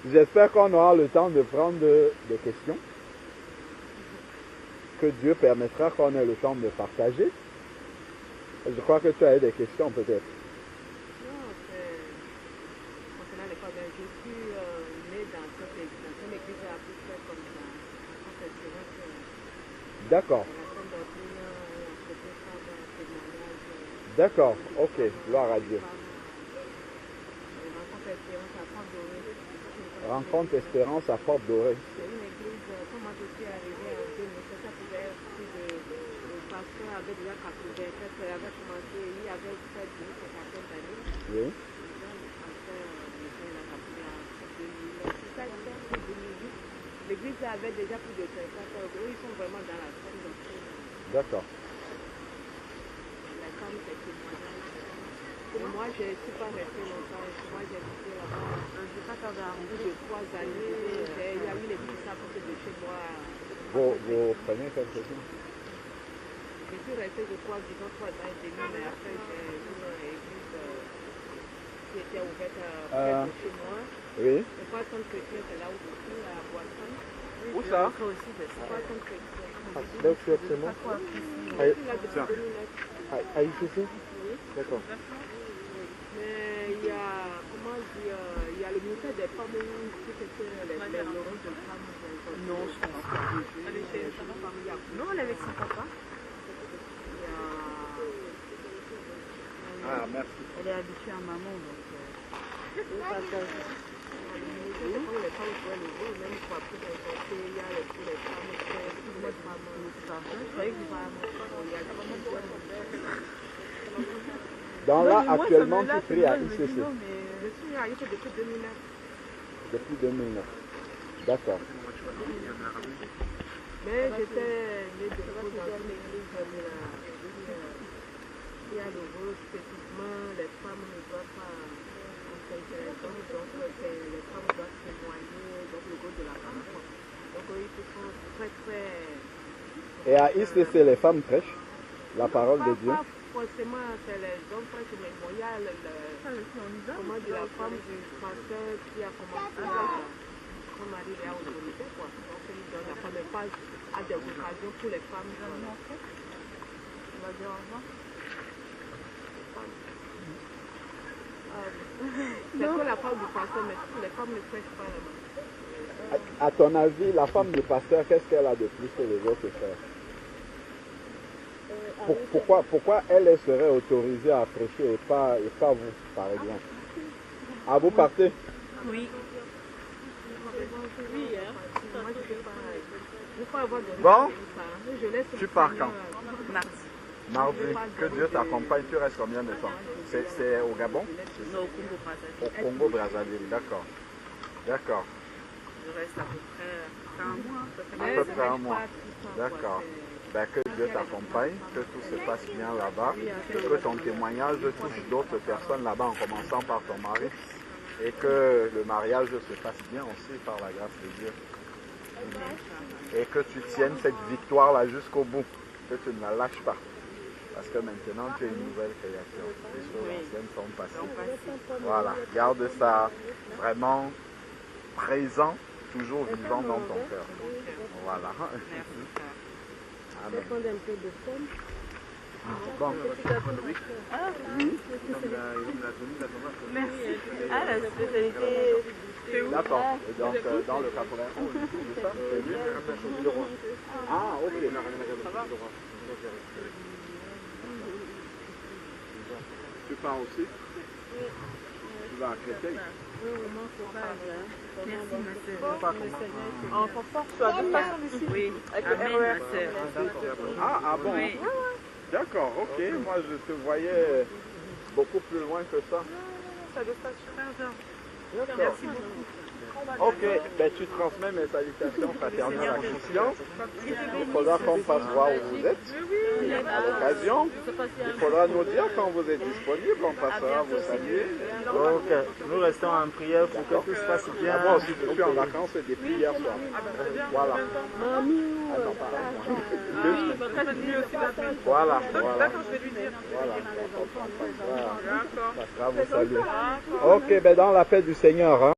J'espère qu'on aura le temps de prendre des questions. Que Dieu permettra qu'on ait le temps de partager. Je crois que tu as des questions peut-être. Non, c'est concernant l'école. Je suis née dans une église à peu près comme ça. D'accord. D'accord, ok, gloire à Dieu. Rencontre Espérance à Porte Dorée. C'est une église, comment je suis arrivée en 2007, ça pouvait être le pasteur avait déjà 87, avait commencé, il avait fait 10 ou 14 années. Oui. Donc, le pasteur était là, ça pouvait être l'église avait déjà plus de 50 ans. Eux, ils sont vraiment dans la scène. D'accord. La femme, c'est témoignage. Et moi, je ne suis pas restée longtemps. Moi, j'ai vécu là-bas. Je n'ai pas tardé à Plus de 3 années. Il y a eu l'église à côté de chez moi. Vous prenez quelque chose? Je suis restée, je crois, disons 3 ans et demi, mais après, j'ai vu une église qui était ouverte près de chez moi. Oui. Le poisson chrétien, c'est là où je suis, à Boisson. Où ça? aussi, c'est ça. Poisson chrétien. Là où tu es chez moi. Je suis là depuis 2009. À ICC? D'accord. Mais il y a, comment dire, il y a le ministère des femmes qui fait les lorons de femmes. Non, je pense pas. Elle est chez sa famille. Non, elle est avec son papa. Ah, merci. Elle est habituée à maman, donc. Les femmes jouent le rôle, même pour après il y a les femmes, les femmes. Je croyais que vous Donc là, actuellement, tu pries à ICC. Je suis à ICC depuis 2009. Depuis 2009. D'accord. Mais j'étais née de nouveau dans une église qui a le rôle spécifiquement, les femmes ne doivent pas enseigner les hommes, donc les femmes doivent témoigner, donc le rôle de la femme. Donc ils sont très très... Et à ICC, les femmes prêchent la parole de Dieu. Pas forcément, c'est les hommes prêchent, mais bon, il y a comment dire, la femme du pasteur qui a commencé son mari est à autorité, quoi. Donc il donne la femme, mais pas à des occasions pour les femmes. On va dire au revoir. C'est que la femme du pasteur, mais les femmes ne prêchent pas là-bas. À ton avis, la femme du pasteur, qu'est-ce qu'elle a de plus que les autres frères? Pourquoi elle serait autorisée à prêcher et pas vous, par exemple? Ah, vous partez? Oui. Oui, hein. Moi, je ne sais pas. Je ne peux pas avoir de Bon, je laisse tu pars quand? Mardi. Mardi. Que Dieu t'accompagne. Tu restes combien de temps? C'est au Gabon? Non, au Congo Brazzaville. Au Congo Brazzaville, d'accord. D'accord. Je reste à peu près un mois. À peu près un mois. D'accord. Ben, que Dieu t'accompagne, que tout se passe bien là-bas, et que ton témoignage touche d'autres personnes là-bas en commençant par ton mari, et que le mariage se fasse bien aussi par la grâce de Dieu. Et que tu tiennes cette victoire-là jusqu'au bout, que tu ne la lâches pas. Parce que maintenant tu es une nouvelle créature. Les choses anciennes sont passées. Voilà, garde ça vraiment présent, toujours vivant dans ton cœur. Voilà. Amen. prendre un peu de pomme. Bon. Merci. Ah, la spécialité, c'est où? D'accord. Et donc, dans le 91, c'est ça? Ah, ok. Tu pars aussi? Tu vas à Créteil? Merci, ma soeur. En confort, tu as deux façons d'ici. Oui, Avec amen, le RER. ma soeur. Ah bon? Oui. D'accord, ok. Moi, je te voyais beaucoup plus loin que ça. Ça doit faire super. D'accord. Merci beaucoup. Ok, ben, tu transmets mes salutations fraternelles en conscience. Il faudra qu'on passe voir où vous êtes à l'occasion. Il faudra nous dire quand vous êtes disponible, on passera vous saluer. Donc, nous restons en prière pour que tout se passe bien. Ah, moi aussi, je suis en vacances depuis hier soir. Voilà. Voilà, voilà. Voilà. Ça sera vous saluer. Ok, ben dans la paix du Seigneur. Hein.